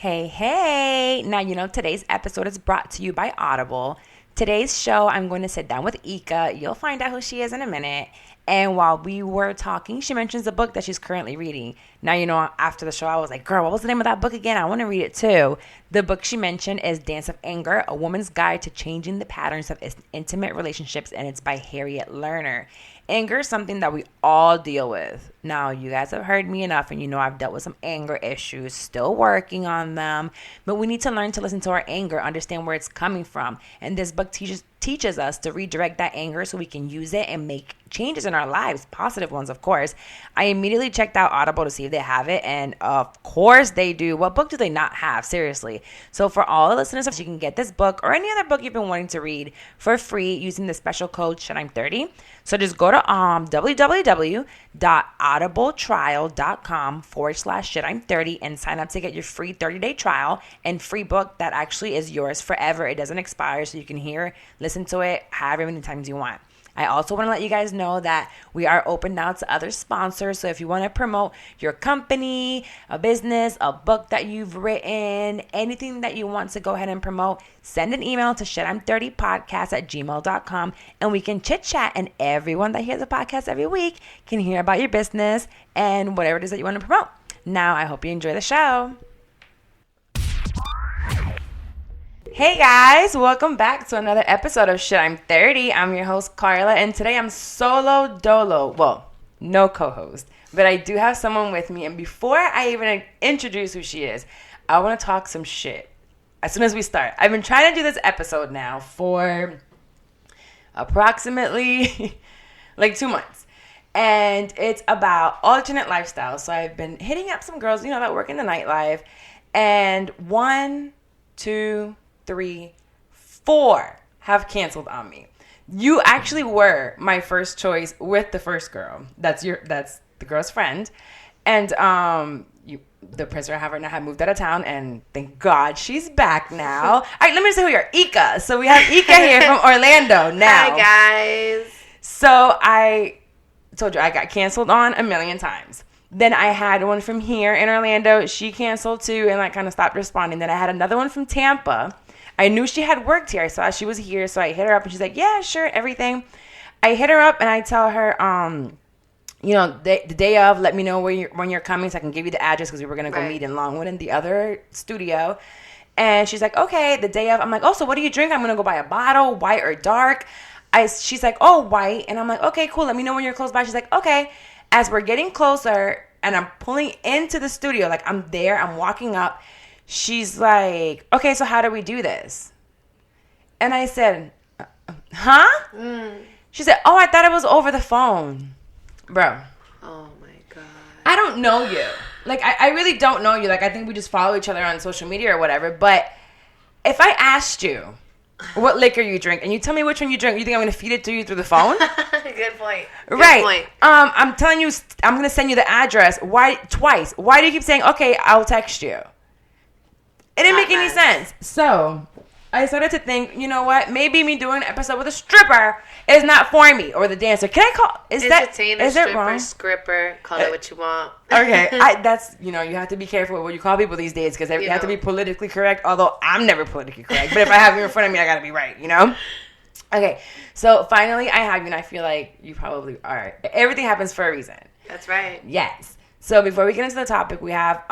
Hey. Now, today's episode is brought to you by Audible. Today's show, I'm going to sit down with Ekah. You'll find out who she is in a minute. And while we were talking, she mentions a book that she's currently reading. Now, after the show, I was like, girl, what was the name of that book again? I want to read it too. The book she mentioned is Dance of Anger, A Woman's Guide to Changing the Patterns of Intimate Relationships, and it's by Harriet Lerner. Anger is something that we all deal with. Now, you guys have heard me enough, and I've dealt with some anger issues, still working on them. But we need to learn to listen to our anger, understand where it's coming from. And this book teaches us to redirect that anger so we can use it and make changes in our lives, positive ones, of course. I immediately checked out Audible to see if they have it, and of course they do. What book do they not have? Seriously. So for all the listeners, you can get this book or any other book you've been wanting to read for free using the special code SHITI'M30. So just go to www.audibletrial.com/SHITI'M30 and sign up to get your free 30-day trial and free book that actually is yours forever. It doesn't expire, so you can listen to it however many times you want. I also want to let you guys know that we are open now to other sponsors. So if you want to promote your company, a business, a book that you've written, anything that you want to go ahead and promote, send an email to shitim30podcast@gmail.com and we can chit chat, and everyone that hears the podcast every week can hear about your business and whatever it is that you want to promote. Now, I hope you enjoy the show. Hey guys, welcome back to another episode of Shit I'm 30. I'm your host Carla, and today I'm solo dolo. Well, no co-host, but I do have someone with me. And before I even introduce who she is, I want to talk some shit as soon as we start. I've been trying to do this episode now for approximately like 2 months, and it's about alternate lifestyles. So I've been hitting up some girls, that work in the nightlife, and 1, 2, 3, 4 have canceled on me. You actually were my first choice with the first girl. That's the girl's friend. And the person I have right now had moved out of town, and thank God she's back now. All right, let me say who you are. Ekah. So we have Ekah here from Orlando now. Hi, guys. So I told you I got canceled on a million times. Then I had one from here in Orlando. She canceled too and kind of stopped responding. Then I had another one from Tampa. I knew she had worked here. I saw she was here. So I hit her up and she's like, yeah, sure, everything. I hit her up and I tell her, the day of, let me know when you're coming so I can give you the address, because we were going to go meet in Longwood in the other studio. And she's like, okay, the day of. I'm like, oh, so what do you drink? I'm going to go buy a bottle, white or dark. She's like, oh, white. And I'm like, okay, cool. Let me know when you're close by. She's like, okay. As we're getting closer and I'm pulling into the studio, I'm there, I'm walking up, she's like, okay, so how do we do this? And I said, huh? She said, oh, I thought it was over the phone. Bro. Oh, my God. I don't know you. I really don't know you. I think we just follow each other on social media or whatever. But if I asked you what liquor you drink and you tell me which one you drink, you think I'm going to feed it to you through the phone? Good point. Right. Good point. I'm telling you, I'm going to send you the address. Why twice? Why do you keep saying, okay, I'll text you? It didn't make any sense. So I started to think, you know what? Maybe me doing an episode with a stripper is not for me, or the dancer. Can I call? Is it wrong? Stripper, call it what you want. Okay, that's you have to be careful with what you call people these days, because you have to be politically correct. Although I'm never politically correct, but if I have you in front of me, I gotta be right. Okay, so finally I have you, and I feel like you probably are. Everything happens for a reason. That's right. Yes. So before we get into the topic, we have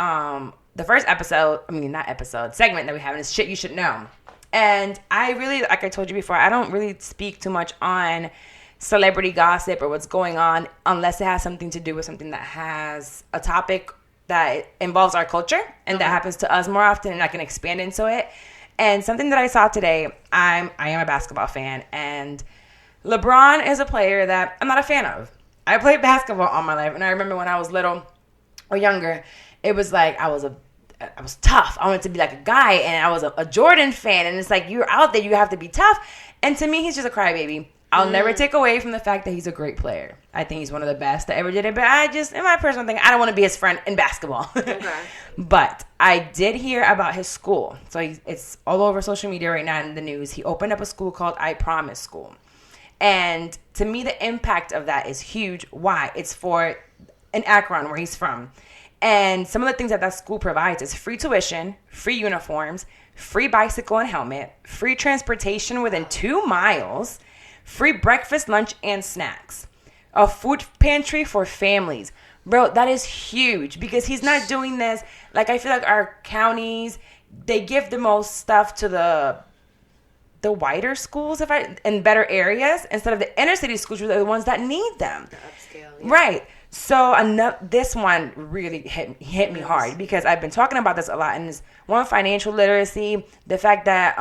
the first segment that we have is Shit You Should Know. And I really, like I told you before, I don't really speak too much on celebrity gossip or what's going on unless it has something to do with something that has a topic that involves our culture and that happens to us more often, and I can expand into it. And something that I saw today, I am a basketball fan, and LeBron is a player that I'm not a fan of. I played basketball all my life, and I remember when I was little or younger, it was I was tough. I wanted to be like a guy, and I was a Jordan fan, and it's you're out there, you have to be tough. And to me, he's just a crybaby. I'll never take away from the fact that he's a great player. I think he's one of the best that ever did it, but in my personal thing, I don't want to be his friend in basketball. Okay. But I did hear about his school. So it's all over social media right now in the news. He opened up a school called I Promise School. And to me, the impact of that is huge. Why? It's for in Akron, where he's from. And some of the things that school provides is free tuition, free uniforms, free bicycle and helmet, free transportation within 2 miles, free breakfast, lunch, and snacks, a food pantry for families. Bro, that is huge because he's not doing this. Like, I feel like our counties, they give the most stuff to the whiter schools in better areas instead of the inner city schools, which are the ones that need them. The upscale. Yeah. Right. So this one really hit me hard because I've been talking about this a lot. And it's one, financial literacy, the fact that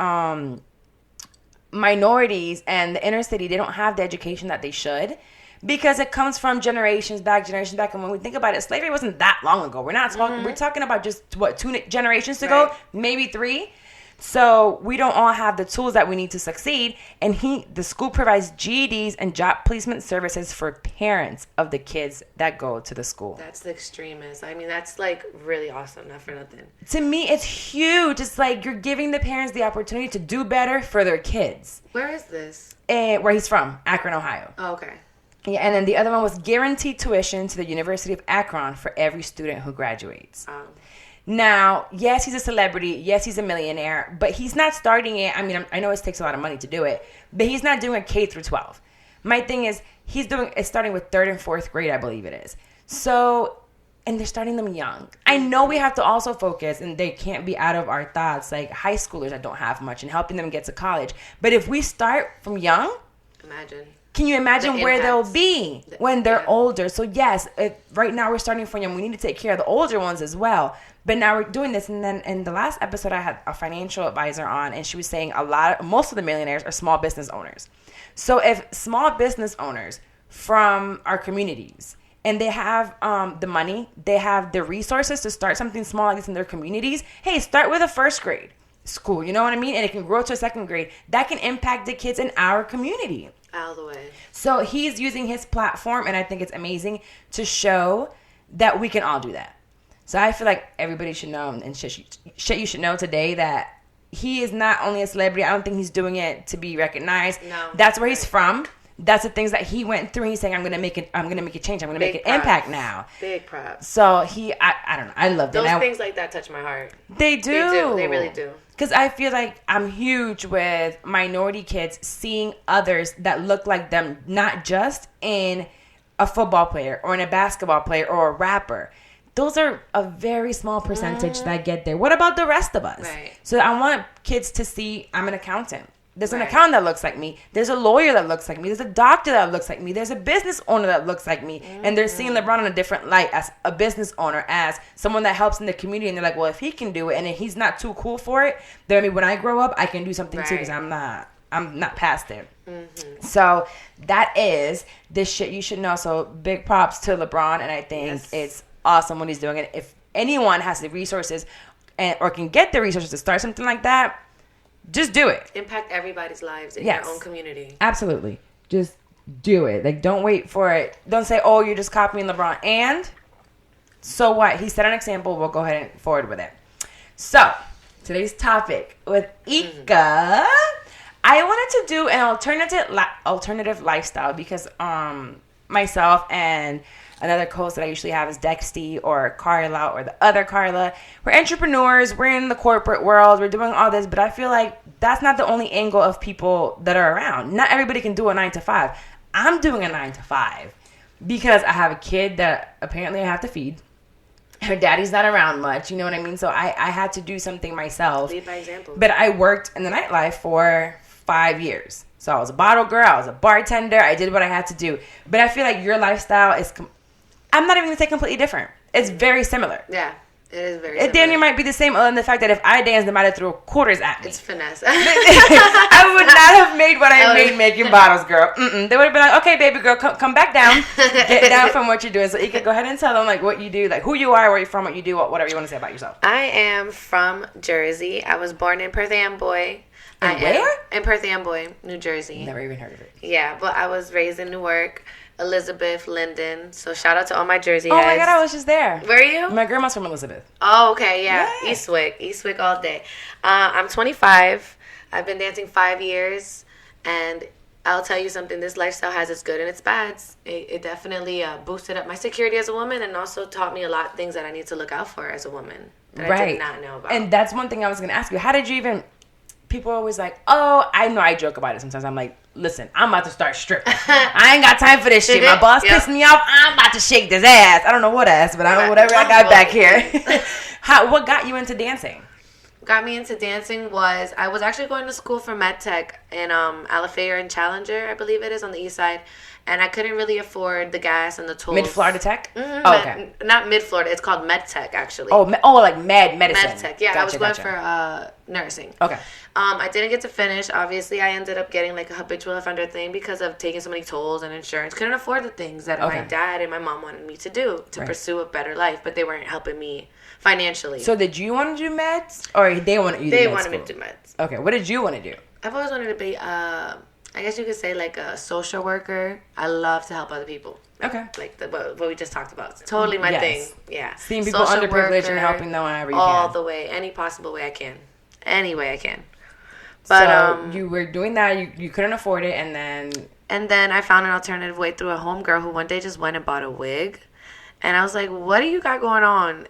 minorities and the inner city, they don't have the education that they should. Because it comes from generations back. And when we think about it, slavery wasn't that long ago. We're not talking, we're talking about just, 2 generations ago, maybe 3. So we don't all have the tools that we need to succeed. And the school provides GEDs and job placement services for parents of the kids that go to the school. That's the extremist. I mean, that's like really awesome. Not for nothing. To me, it's huge. It's like you're giving the parents the opportunity to do better for their kids. Where is this? Where he's from, Akron, Ohio. Oh, okay. Yeah, and then the other one was guaranteed tuition to the University of Akron for every student who graduates. Now, yes, he's a celebrity. Yes, he's a millionaire. But he's not starting it. I mean, I know it takes a lot of money to do it. But he's not doing a K through 12. My thing is, it's starting with 3rd and 4th grade, I believe it is. So, and they're starting them young. I know we have to also focus, and they can't be out of our thoughts, like high schoolers that don't have much, and helping them get to college. But if we start from young... Imagine... Can you imagine where they'll be when they're older? So yes, right now we're starting from young. We need to take care of the older ones as well. But now we're doing this. And then in the last episode, I had a financial advisor on, and she was saying most of the millionaires are small business owners. So if small business owners from our communities, and they have the money, they have the resources to start something small like this in their communities, hey, start with a 1st grade school. You know what I mean? And it can grow to a 2nd grade. That can impact the kids in our community. Out of the way. So he's using his platform, and I think it's amazing to show that we can all do that. So I feel like everybody should know, and shit you should know today, that he is not only a celebrity. I don't think he's doing it to be recognized. No. That's where he's from. That's the things that he went through. He's saying, I'm gonna make a change. I'm gonna make an impact now. Big props. So I don't know. I love those things like that touch my heart. They do. They really do. Because I feel like I'm huge with minority kids seeing others that look like them, not just in a football player or in a basketball player or a rapper. Those are a very small percentage that get there. What about the rest of us? Right. So I want kids to see I'm an accountant. There's an accountant that looks like me. There's a lawyer that looks like me. There's a doctor that looks like me. There's a business owner that looks like me. And they're seeing LeBron in a different light as a business owner, as someone that helps in the community. And they're like, well, if he can do it and if he's not too cool for it, then maybe when I grow up, I can do something too, because I'm not past it. So that is this shit you should know. So big props to LeBron. And I think it's awesome when he's doing it. If anyone has the resources or can get the resources to start something like that, just do it. Impact everybody's lives in your own community. Absolutely. Just do it. Like, don't wait for it. Don't say, oh, you're just copying LeBron. And so what? He set an example. We'll go ahead and forward with it. So, today's topic with Ekah, I wanted to do an alternative lifestyle because myself and another co-host that I usually have is Dexty or Carla or the other Carla. We're entrepreneurs. We're in the corporate world. We're doing all this. But I feel like that's not the only angle of people that are around. Not everybody can do a 9 to 5. I'm doing a 9 to 5 because I have a kid that apparently I have to feed. Her daddy's not around much. You know what I mean? So I had to do something myself. Lead by example. But I worked in the nightlife for 5 years. So I was a bottle girl. I was a bartender. I did what I had to do. But I feel like your lifestyle is... I'm not even going to say completely different. It's very similar. Yeah, it is very similar. It damn near might be the same other than the fact that if I danced, they might have threw quarters at me. It's finesse. I would not have made what I made making bottles, girl. They would have been like, okay, baby girl, come back down. Get down from what you're doing. So you can go ahead and tell them like what you do, like who you are, where you're from, what you do, whatever you want to say about yourself. I am from Jersey. I was born in Perth Amboy. Where? In Perth Amboy, New Jersey. Never even heard of it. Yeah, but I was raised in Newark. Elizabeth, Linden. So shout out to all my Jersey heads. heads. Oh my God, I was just there. Where are you? My grandma's from Elizabeth. Oh, okay, yeah. Eastwick all day. I'm 25. I've been dancing 5 years, and I'll tell you something. This lifestyle has its good and its bads. It definitely boosted up my security as a woman and also taught me a lot of things that I need to look out for as a woman that I did not know about. And that's one thing I was going to ask you. How did you even... People are always like, oh, I know I joke about it sometimes. I'm like, listen, I'm about to start stripping. I ain't got time for this shit. My boss pissed me off. I'm about to shake this ass. I don't know what ass, but I know whatever I got back here. What got you into dancing? Got me into dancing was I was actually going to school for med tech in Alafaya and Challenger, I believe it is, on the east side, and I couldn't really afford the gas and the tools. Mid Florida Tech? Mm-hmm. Oh, okay. Not Mid Florida. It's called med tech actually. Oh, like med medicine. Med tech. Yeah, I was going for nursing. Okay. I didn't get to finish. Obviously, I ended up getting like a habitual offender thing because of taking so many tolls and insurance. Couldn't afford the things that my dad and my mom wanted me to do to pursue a better life, but they weren't helping me financially. So did you want to do meds, or they wanted you to do meds? They wanted me to do meds. Okay, what did you want to do? I've always wanted to be, I guess you could say like a social worker. I love to help other people. Okay. Like what we just talked about. It's totally my thing. Yeah. Seeing people social underprivileged and helping them whenever you can. All the way. Any possible way I can. Any way I can. But, so you were doing that. You couldn't afford it, and then I found an alternative way through a homegirl who one day just went and bought a wig. And I was like, what do you got going on?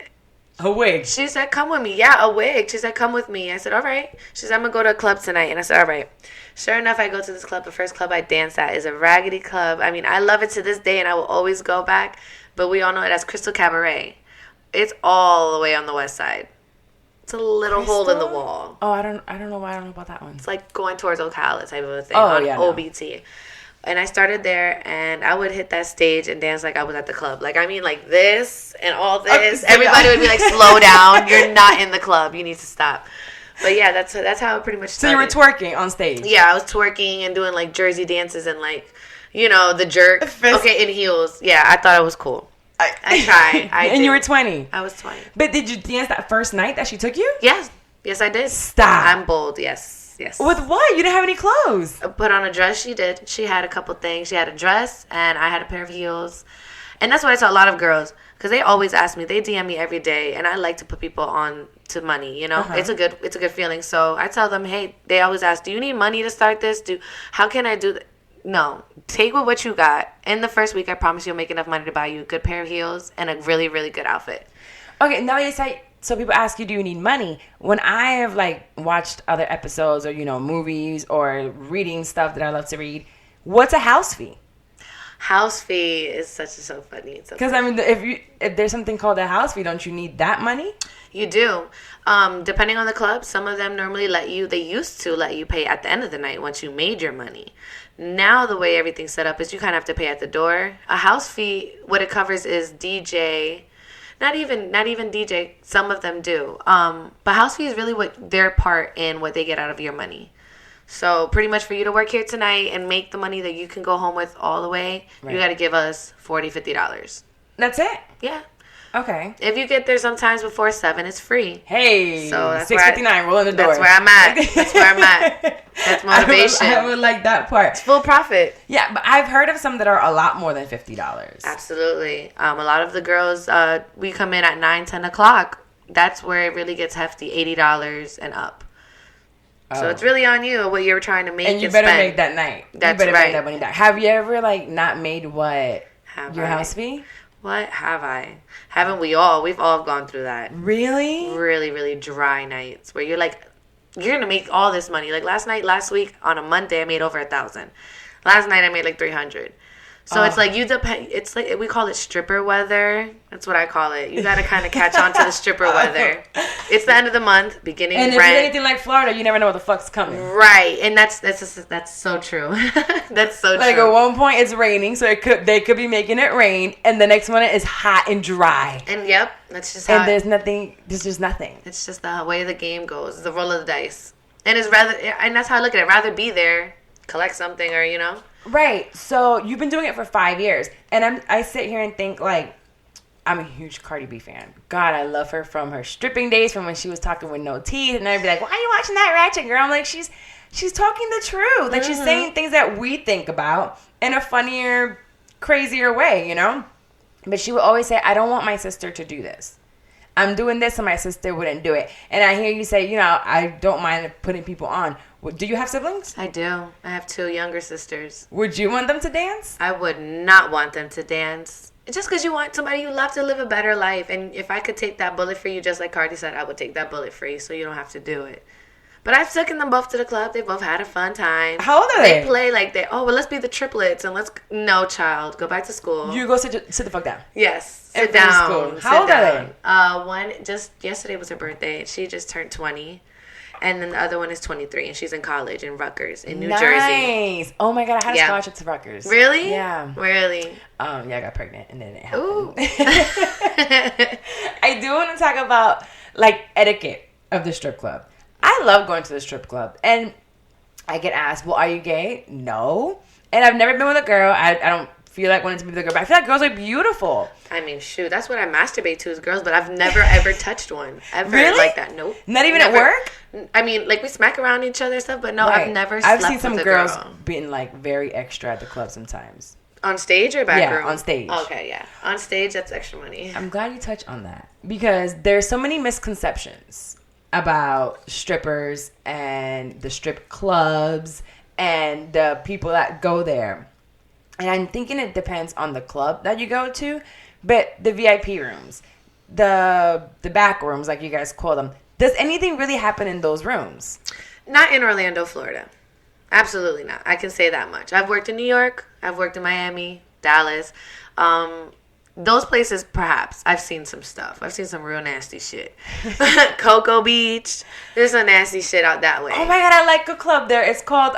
A wig. She said, come with me. Yeah, a wig. She said, come with me. I said, all right. She said, I'm going to go to a club tonight. And I said, all right. Sure enough, I go to this club. The first club I dance at is a raggedy club. I mean, I love it to this day, and I will always go back. But we all know it as Crystal Cabaret. It's all the way on the west side. It's a little hole in the wall. Oh, I don't know why I don't know about that one. It's like going towards Ocala type of a thing on OBT. And I started there, and I would hit that stage and dance like I was at the club. Like, I mean, like this and all this. Everybody would be like, slow down. You're not in the club. You need to stop. But, yeah, that's how it pretty much started. So you were twerking on stage? Yeah, I was twerking and doing, like, Jersey dances and, like, you know, the jerk. Okay, in heels. Yeah, I thought it was cool. I tried. And you were 20? I was 20. But did you dance that first night that she took you? Yes. Yes, I did. Stop. I'm bold. Yes. With what? You didn't have any clothes. I put on a dress. She did. She had a couple things. She had a dress, and I had a pair of heels. And that's what I tell a lot of girls, because they always ask me. They DM me every day, and I like to put people on to money. You know, it's a good feeling. So I tell them, hey, they always ask, do you need money to start this? How can I do that? No, take with what you got. In the first week, I promise you'll make enough money to buy you a good pair of heels and a really, really good outfit. Okay, now you say, so people ask you, do you need money? When I have, like, watched other episodes or, you know, movies or reading stuff that I love to read, what's a house fee? House fee is so funny. Because, I mean, if there's something called a house fee, don't you need that money? You do. Depending on the club, some of them normally they used to let you pay at the end of the night once you made your money. Now the way everything's set up is you kind of have to pay at the door. A house fee, what it covers is DJ. Not even DJ. Some of them do. But house fee is really what their part in what they get out of your money. So pretty much for you to work here tonight and make the money that you can go home with all the way, you got to give us $40, $50. That's it? Yeah. Okay. If you get there sometimes before 7, it's free. Hey, so $6.59. Roll in the door. That's where I'm at. That's motivation. I would like that part. It's full profit. Yeah, but I've heard of some that are a lot more than $50. Absolutely. A lot of the girls, we come in at 9, 10 o'clock. That's where it really gets hefty, $80 and up. So it's really on you what you're trying to make and you better spend. Make that night. That's you better right. Make that money back. Have you ever not made your house fee? What have I? Haven't we all? We've all gone through that. Really? Really, really dry nights where you're like, you're going to make all this money. Like last week on a Monday, I made over 1,000. Last night I made like 300. So it's like it's like we call it stripper weather. That's what I call it. You got to kind of catch on to the stripper weather. It's the end of the month, beginning and rent. And if it's anything like Florida, you never know what the fuck's coming. Right, and that's so true. That's so true. Like at one point it's raining, so they could be making it rain, and the next minute is hot and dry. And yep, that's just how. And there's nothing. There's just nothing. It's just the way the game goes. It's the roll of the dice, and that's how I look at it. Rather be there, collect something, or you know. Right. So you've been doing it for 5 years, and I sit here and think like, I'm a huge Cardi B fan. God, I love her from her stripping days, from when she was talking with no teeth, and I'd be like, why are you watching that ratchet girl? I'm like, she's talking the truth. Like she's saying things that we think about in a funnier, crazier way, you know. But she would always say, I don't want my sister to do this. I'm doing this, and my sister wouldn't do it. And I hear you say, I don't mind putting people on. Do you have siblings? I do. I have 2 younger sisters. Would you want them to dance? I would not want them to dance. Just because you want somebody you love to live a better life. And if I could take that bullet for you, just like Cardi said, I would take that bullet for you so you don't have to do it. But I've taken them both to the club. They both had a fun time. How old are they? They play like let's be the triplets and no, child, go back to school. You go sit the fuck down. Yes, sit down. How old are they? One just yesterday was her birthday. She just turned 20, and then the other one is 23, and she's in college in Rutgers in New Jersey. Nice. Oh my god, I had a scholarship to Rutgers. Really? Yeah. Really? Yeah, I got pregnant and then it happened. I do want to talk about like etiquette of the strip club. I love going to the strip club, and I get asked, well, are you gay? No. And I've never been with a girl. I don't feel like wanting to be with a girl, but I feel like girls are beautiful. I mean, shoot, that's what I masturbate to is girls, but I've never, ever touched one. Ever. Really? Like that. Nope. Not even never. At work? I mean, like we smack around each other and stuff, but no, right. I've never slept with a girl. I've seen some girls being like very extra at the club sometimes. On stage or back room? Yeah, on stage. Okay, yeah. On stage, that's extra money. I'm glad you touched on that because there's so many misconceptions about strippers and the strip clubs and the people that go there. And I'm thinking it depends on the club that you go to, but the VIP rooms, the back rooms, like you guys call them, does anything really happen in those rooms? Not in Orlando, Florida. Absolutely not. I can say that much. I've worked in New York. I've worked in Miami, Dallas. Those places, perhaps. I've seen some stuff. I've seen some real nasty shit. Cocoa Beach. There's some nasty shit out that way. Oh my god, I like a club there. It's called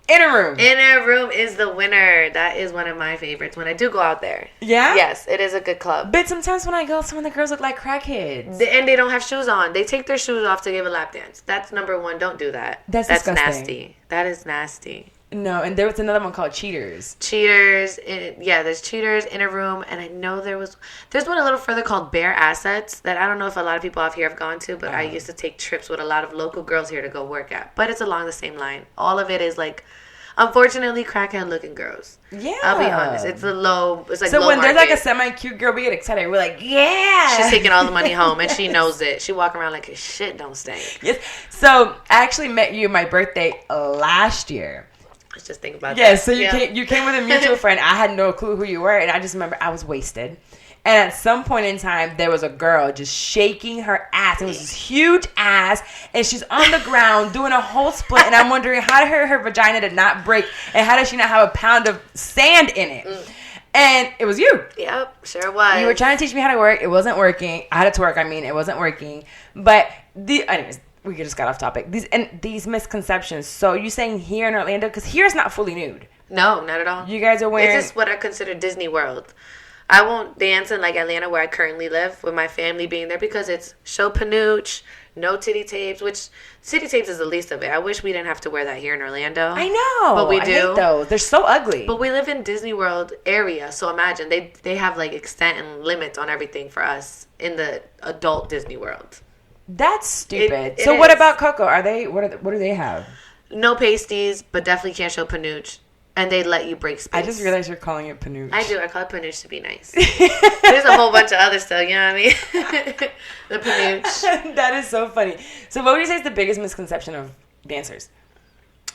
Inner Room. Inner Room is the winner. That is one of my favorites when I do go out there. Yeah? Yes, it is a good club. But sometimes when I go, some of the girls look like crackheads. And they don't have shoes on. They take their shoes off to give a lap dance. That's number one. Don't do that. That's disgusting. Nasty. That is nasty. No, and there was another one called Cheaters. Cheaters, yeah, there's Cheaters, Inner Room, and I know there's one a little further called Bare Assets that I don't know if a lot of people out here have gone to, but I used to take trips with a lot of local girls here to go work at. But it's along the same line. All of it is like, unfortunately, crackhead looking girls. Yeah, I'll be honest. It's like so low when market. There's like a semi cute girl, we get excited. We're like, yeah, she's taking all the money home, and she knows it. She walking around like her shit don't stink. Yes. So I actually met you on my birthday last year. Let's just think about that. Yeah, so you came with a mutual friend. I had no clue who you were, and I just remember I was wasted. And at some point in time, there was a girl just shaking her ass. It was this huge ass, and she's on the ground doing a whole split. And I'm wondering, how did her vagina did not break, and how does she not have a pound of sand in it? And it was you. Yep, sure was. You were trying to teach me how to work. It wasn't working. I had it to work. It wasn't working. But anyways. We just got off topic. These misconceptions. So you saying here in Orlando, because here is not fully nude. No, not at all. You guys are wearing. This is what I consider Disney World. I won't dance in like Atlanta where I currently live with my family being there because it's show panooch, no titty tapes, which titty tapes is the least of it. I wish we didn't have to wear that here in Orlando. I know. But we do. I hate those. They're so ugly. But we live in Disney World area, so imagine they have like extent and limits on everything for us in the adult Disney World. That's stupid. So what about Coco? What do they have? No pasties, but definitely can't show panooch. And they let you break space. I just realized you're calling it panooch. I do. I call it panooch to be nice. There's a whole bunch of other stuff, you know what I mean? The panooch. That is so funny. So what would you say is the biggest misconception of dancers?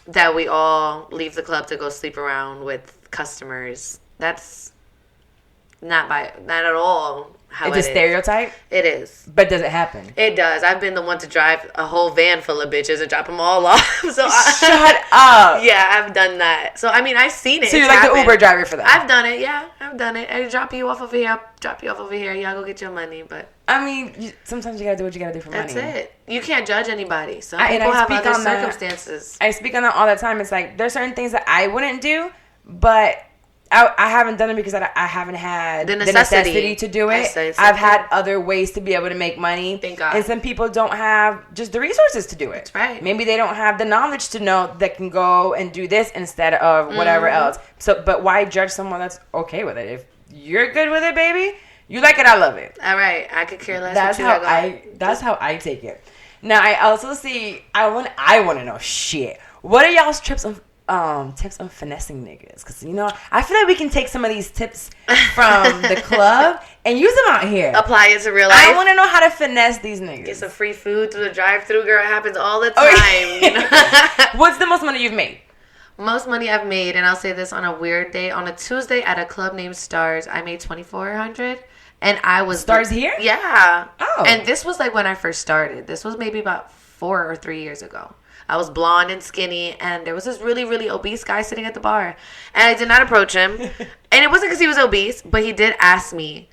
That we all leave the club to go sleep around with customers. That's not at all. It's a stereotype? It is. But does it happen? It does. I've been the one to drive a whole van full of bitches and drop them all off. Shut up. Yeah, I've done that. So, I mean, I've seen it. So you're like the Uber driver for that? I've done it, yeah. I've done it. I drop you off over here. I'll drop you off over here. Y'all go get your money. But I mean, sometimes you got to do what you got to do for money. That's it. You can't judge anybody. Some people have other circumstances. I speak on that all the time. It's like, there's certain things that I wouldn't do, but I haven't done it because I haven't had the necessity to do it. I've had other ways to be able to make money. Thank God. And some people don't have just the resources to do it. That's right. Maybe they don't have the knowledge to know that can go and do this instead of whatever else. So, but why judge someone that's okay with it? If you're good with it, baby, you like it, I love it. All right. I could care less. That's how I take it. Now, I also see, I want to know, shit, what are y'all's tips on finessing niggas? Because, I feel like we can take some of these tips from the club and use them out here. Apply it to real life. I want to know how to finesse these niggas. Get some free food through the drive-thru, girl. It happens all the time. What's the most money you've made? Most money I've made, and I'll say this on a weird day, on a Tuesday at a club named Stars, I made $2,400. And I was... Stars here? Yeah. Oh. And this was like when I first started. This was maybe about 4 or 3 years ago. I was blonde and skinny, and there was this really, really obese guy sitting at the bar. And I did not approach him. And it wasn't because he was obese, but he did ask me,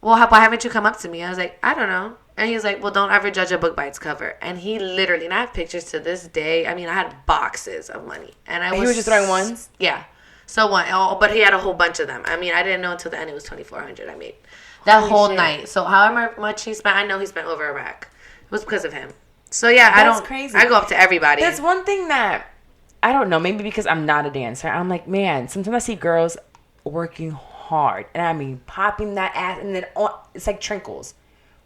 well, why haven't you come up to me? I was like, I don't know. And he was like, well, don't ever judge a book by its cover. And he literally, and I have pictures to this day. I mean, I had boxes of money. And he was just throwing ones? Yeah. So one. Oh, but he had a whole bunch of them. I mean, I didn't know until the end it was $2,400 I made. That whole night. So however much he spent, I know he spent over a rack. It was because of him. So yeah, That's crazy. I go up to everybody. That's one thing that, I don't know, maybe because I'm not a dancer. I'm like, man, sometimes I see girls working hard. And I mean, popping that ass. And then it's like trinkles.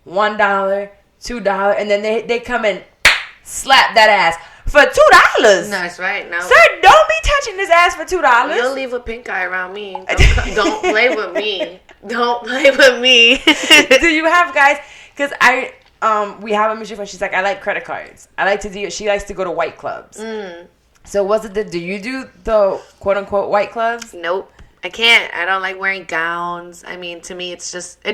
$1, $2. And then they come and slap that ass for $2. That's right. Now, sir, don't be touching this ass for $2. You'll leave a pink eye around me. Don't play with me. Don't play with me. Do you have guys? Because we have a mutual friend. She's like, I like credit cards. I like to do. She likes to go to white clubs. So do you do the quote unquote white clubs? Nope. I can't. I don't like wearing gowns. I mean, to me, it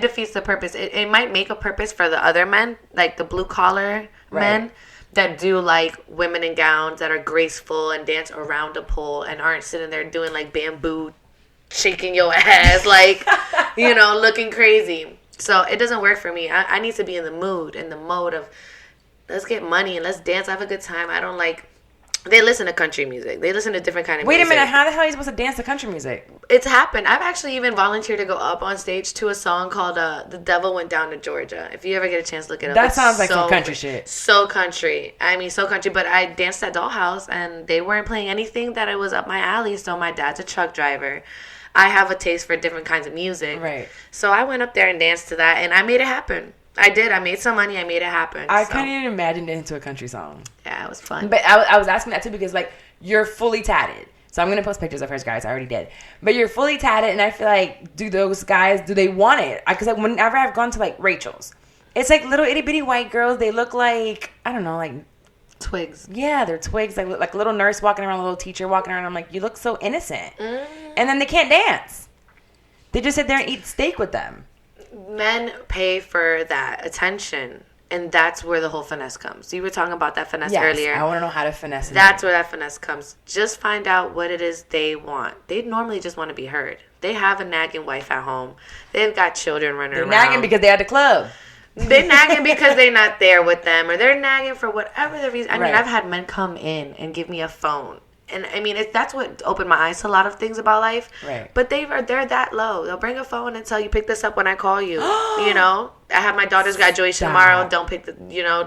defeats the purpose. It might make a purpose for the other men, like the blue collar men that do like women in gowns that are graceful and dance around a pole and aren't sitting there doing like bamboo, shaking your ass, like, looking crazy. So it doesn't work for me. I need to be in the mode of let's get money and let's dance, have a good time. I don't like... They listen to country music. They listen to different kind of music. Wait a minute. How the hell are you supposed to dance to country music? It's happened. I've actually even volunteered to go up on stage to a song called The Devil Went Down to Georgia. If you ever get a chance, look it up. That sounds like some country shit. So country. I mean, so country. But I danced at Dollhouse, and they weren't playing anything that was up my alley. So my dad's a truck driver. I have a taste for different kinds of music. Right. So I went up there and danced to that, and I made it happen. I did. I made some money. I made it happen. I couldn't even imagine it into a country song. Yeah, it was fun. But I was asking that too because, like, you're fully tatted. So I'm going to post pictures of her, guys. I already did. But you're fully tatted, and I feel like, do those guys, do they want it? Because like, whenever I've gone to, like, Rachel's, it's like little itty-bitty white girls. They look like, I don't know, like... twigs. Yeah, they're twigs. Like a little nurse walking around, a little teacher walking around. I'm like, you look so innocent. And then they can't dance. They just sit there and eat steak with them. Men pay for that attention, and that's where the whole finesse comes. You were talking about that finesse earlier. I want to know how to finesse. That's where that finesse comes. Just find out what it is they want. They normally just want to be heard. They have a nagging wife at home. They've got children running around. They're nagging because they're at the club. They're nagging because they're not there with them, or they're nagging for whatever the reason. I mean, I've had men come in and give me a phone. And I mean, that's what opened my eyes to a lot of things about life. Right. But they're that low. They'll bring a phone and tell you, pick this up when I call you. I have my daughter's graduation tomorrow. Don't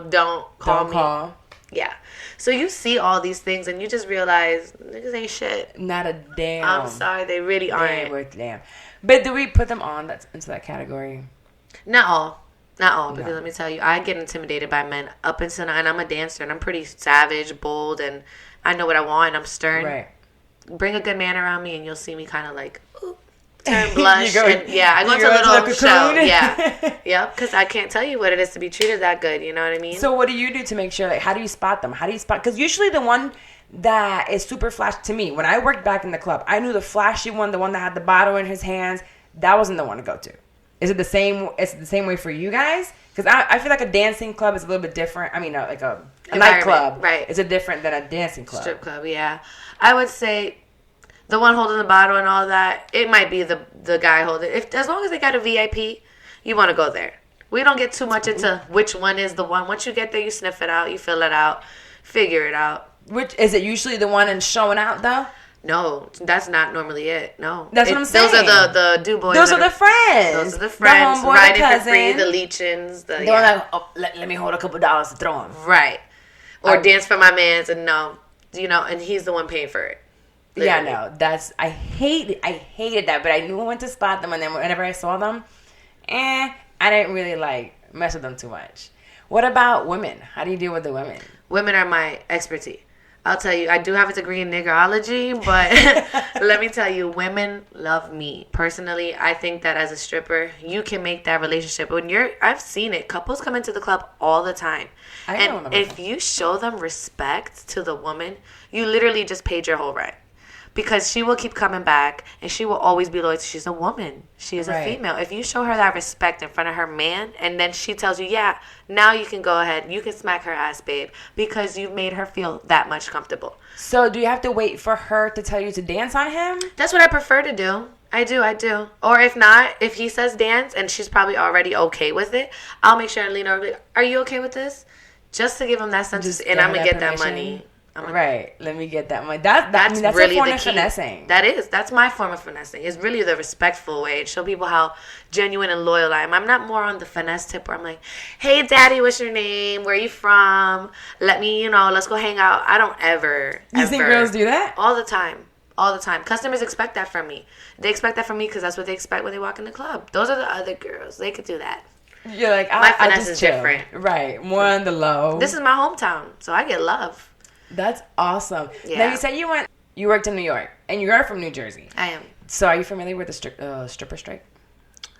don't call me. Yeah. So you see all these things and you just realize niggas ain't shit. Not a damn. I'm sorry, they really aren't. They ain't worth a damn. But do we put them on into that category? Not all. Because let me tell you, I get intimidated by men up until now, and I'm a dancer and I'm pretty savage, bold, and I know what I want. I'm stern. Right. Bring a good man around me, and you'll see me kind of like turn blush. I go into a little shell. Yeah, because I can't tell you what it is to be treated that good. You know what I mean? So what do you do to make sure? Like, how do you spot them? Because usually the one that is super flash to me. When I worked back in the club, I knew the flashy one, the one that had the bottle in his hands. That wasn't the one to go to. Is it the same? It's the same way for you guys? Because I feel like a dancing club is a little bit different. I mean, like a nightclub, right? It's different than a dancing club. Strip club, yeah. I would say the one holding the bottle and all that. It might be the guy holding. As long as they got a VIP, you want to go there. We don't get too much into which one is the one. Once you get there, you sniff it out, you fill it out, figure it out. Which is it usually the one and showing out though? No, that's not normally it. No. That's what I'm saying. Those are the do boys. Those are the friends. Those are the friends. The homeboy, riding the cousin. for free, the leechings. They're like, let me hold a couple dollars to throw him. Right. Or dance for my mans and and he's the one paying for it. Literally. Yeah, no. I hated that, but I knew when to spot them, and then whenever I saw them, I didn't really mess with them too much. What about women? How do you deal with the women? Women are my expertise. I'll tell you, I do have a degree in niggerology, but let me tell you, women love me. Personally, I think that as a stripper, you can make that relationship. I've seen it. Couples come into the club all the time. And if you show them respect to the woman, you literally just paid your whole rent. Because she will keep coming back, and she will always be loyal. She's a woman. She is a female. If you show her that respect in front of her man, and then she tells you, yeah, now you can go ahead. You can smack her ass, babe, because you've made her feel that much comfortable. So do you have to wait for her to tell you to dance on him? That's what I prefer to do. I do. Or if not, if he says dance, and she's probably already okay with it, I'll make sure and lean over, like, are you okay with this? Just to give him that sense, and I'm going to get that money. Right. Let me get that money. That's really a form of finessing. That's my form of finessing. It's really the respectful way. Show people how genuine and loyal I am. I'm not more on the finesse tip where I'm like, hey, daddy, what's your name? Where are you from? Let me, let's go hang out. I don't ever. You think girls do that? All the time. Customers expect that from me. They expect that from me because that's what they expect when they walk in the club. Those are the other girls. They could do that. You're like, my finesse is different. Right. More on the low. This is my hometown, so I get love. That's awesome. Yeah. Now, you said you worked in New York, and you are from New Jersey. I am. So are you familiar with the stripper strike?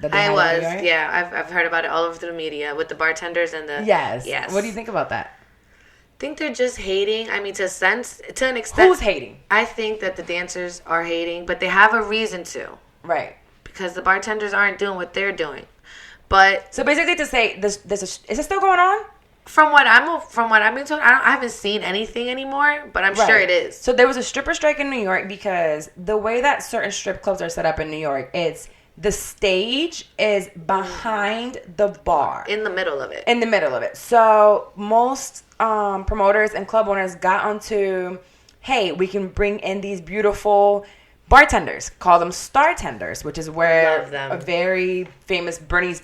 I was, yeah. I've heard about it all over the media with the bartenders and the... Yes. What do you think about that? I think they're just hating. I mean, to an extent... Who's hating? I think that the dancers are hating, but they have a reason to. Right. Because the bartenders aren't doing what they're doing. But... So basically to say, is it still going on? From what I've been told, I haven't seen anything anymore, but I'm sure it is. So there was a stripper strike in New York because the way that certain strip clubs are set up in New York, it's the stage is behind the bar. In the middle of it. So most promoters and club owners got onto, hey, we can bring in these beautiful bartenders, call them star tenders, which is where a very famous Bernice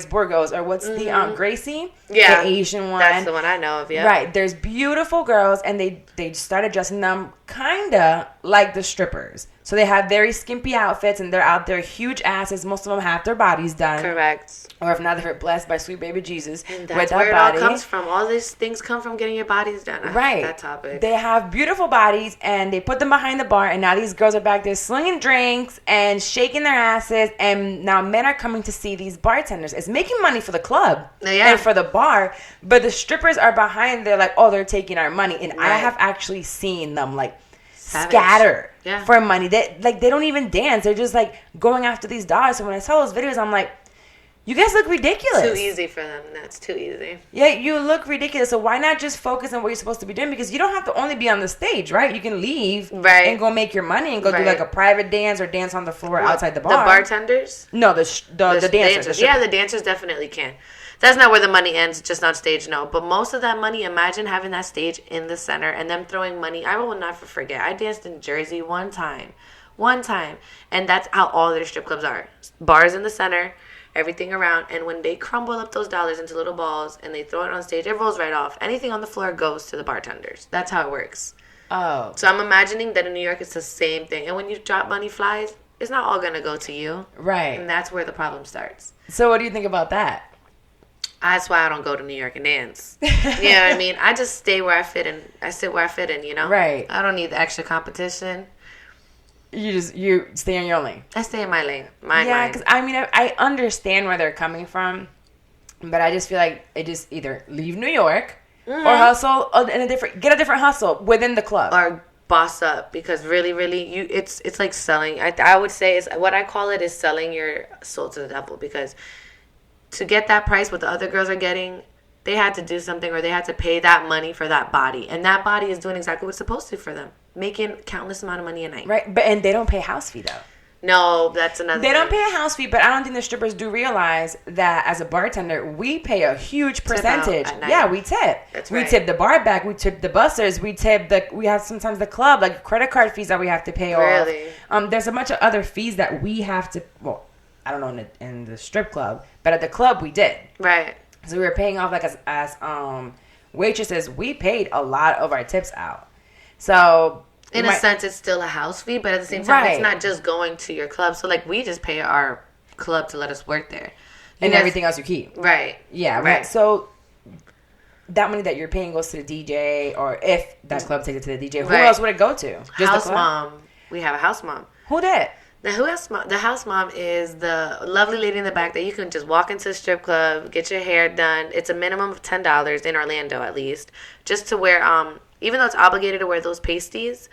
Burgos, or what's the Gracie? Yeah. The Asian one. That's the one I know of, yeah. Right. There's beautiful girls, and they started dressing them kind of like the strippers. So they have very skimpy outfits, and they're out there, huge asses. Most of them have their bodies done. Correct. Or if not, they're blessed by sweet baby Jesus. And that's where it all comes from. All these things come from getting your bodies done. Right. That topic. They have beautiful bodies, and they put them behind the bar, and now these girls are back there slinging drinks and shaking their asses, and now men are coming to see these bartenders. It's making money for the club and for the bar, but the strippers are behind there like, oh, they're taking our money. And I have actually seen them like scatter for money. They don't even dance. They're just like going after these dollars. So when I saw those videos, I'm like, you guys look ridiculous. Too easy for them. That's too easy. Yeah, you look ridiculous. So why not just focus on what you're supposed to be doing? Because you don't have to only be on the stage, right? You can leave and go make your money and go do like a private dance or dance on the floor outside the bar. The bartenders? No, the dancers. Yeah, the dancers definitely can. That's not where the money ends, just on stage, no. But most of that money, imagine having that stage in the center and them throwing money. I will never forget. I danced in Jersey one time. And that's how all their strip clubs are. Bars in the center, everything around. And when they crumble up those dollars into little balls and they throw it on stage, it rolls right off. Anything on the floor goes to the bartenders. That's how it works. Oh. So I'm imagining that in New York, it's the same thing. And when you drop money flies, it's not all going to go to you. Right. And that's where the problem starts. So what do you think about that? That's why I don't go to New York and dance. You know what I mean? I just stay where I fit in. I sit where I fit in, Right. I don't need the extra competition. You stay in your lane. I stay in my lane. Because I mean, I understand where they're coming from, but I just feel like they just either leave New York or hustle in get a different hustle within the club. Or boss up, because really, it's like selling. I would say what I call it is selling your soul to the devil, because to get that price, what the other girls are getting, they had to do something, or they had to pay that money for that body. And that body is doing exactly what's supposed to for them. Making countless amount of money a night. Right. And they don't pay house fee, though. No, that's another thing. They don't pay a house fee, but I don't think the strippers do realize that as a bartender, we pay a huge percentage. Yeah, we tip. That's right. We tip the bar back. We tip the bussers. We have sometimes the club, like credit card fees that we have to pay off. There's a bunch of other fees that we have to, well, I don't know in the strip club, but at the club we did. Right. So we were paying off like as waitresses. We paid a lot of our tips out. So in a sense, it's still a house fee, but at the same time, it's not just going to your club. So like we just pay our club to let us work there, and everything else you keep. Right. Yeah. Right. So that money that you're paying goes to the DJ, or if that club takes it to the DJ, who Right. else would it go to? Just House the club? mom. We have a house mom. Who that? The house mom is the lovely lady in the back that you can just walk into a strip club, get your hair done. It's a minimum of $10 in Orlando at least, just to wear. Even though it's obligated to wear those pasties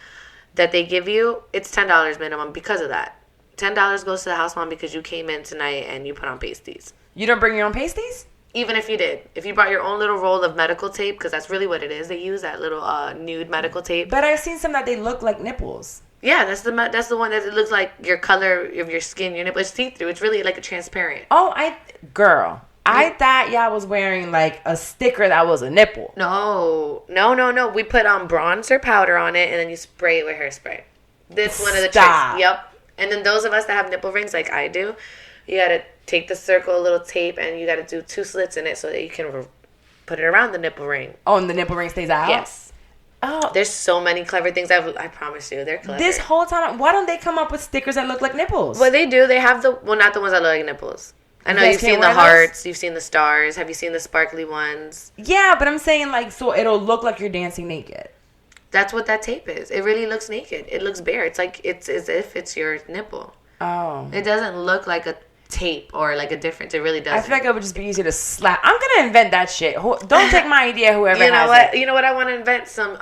that they give you, it's $10 minimum because of that. $10 goes to the house mom because you came in tonight and you put on pasties. You don't bring your own pasties? Even if you did, if you brought your own little roll of medical tape, because that's really what it is. They use that little nude medical tape. But I've seen some that they look like nipples. Yeah, that's the one that it looks like your color of your skin, your nipple. It's see-through. It's really like a transparent. Oh, I thought y'all was wearing like a sticker that was a nipple. No. We put bronzer powder on it, and then you spray it with hairspray. That's one of the Stop. tricks. Yep. And then those of us that have nipple rings like I do, you got to take the circle, a little tape, and you got to do 2 slits in it so that you can put it around the nipple ring. Oh, and the nipple ring stays out? Yes. Oh, There's so many clever things. I promise you, they're clever. this whole time, why don't they come up with stickers that look like nipples? Well, they do. They have not the ones that look like nipples. I know You guys you've seen can't the wear those? hearts, you've seen the stars. Have you seen the sparkly ones? Yeah, but I'm saying like, so it'll look like you're dancing naked. That's what that tape is. It really looks naked. It looks bare. It's like it's as if it's your nipple. Oh. It doesn't look like a tape or like a difference. It really doesn't. I feel like it would just be easy to slap. I'm gonna invent that shit. Don't take my idea, whoever You know has what? it. You know what? I want to invent some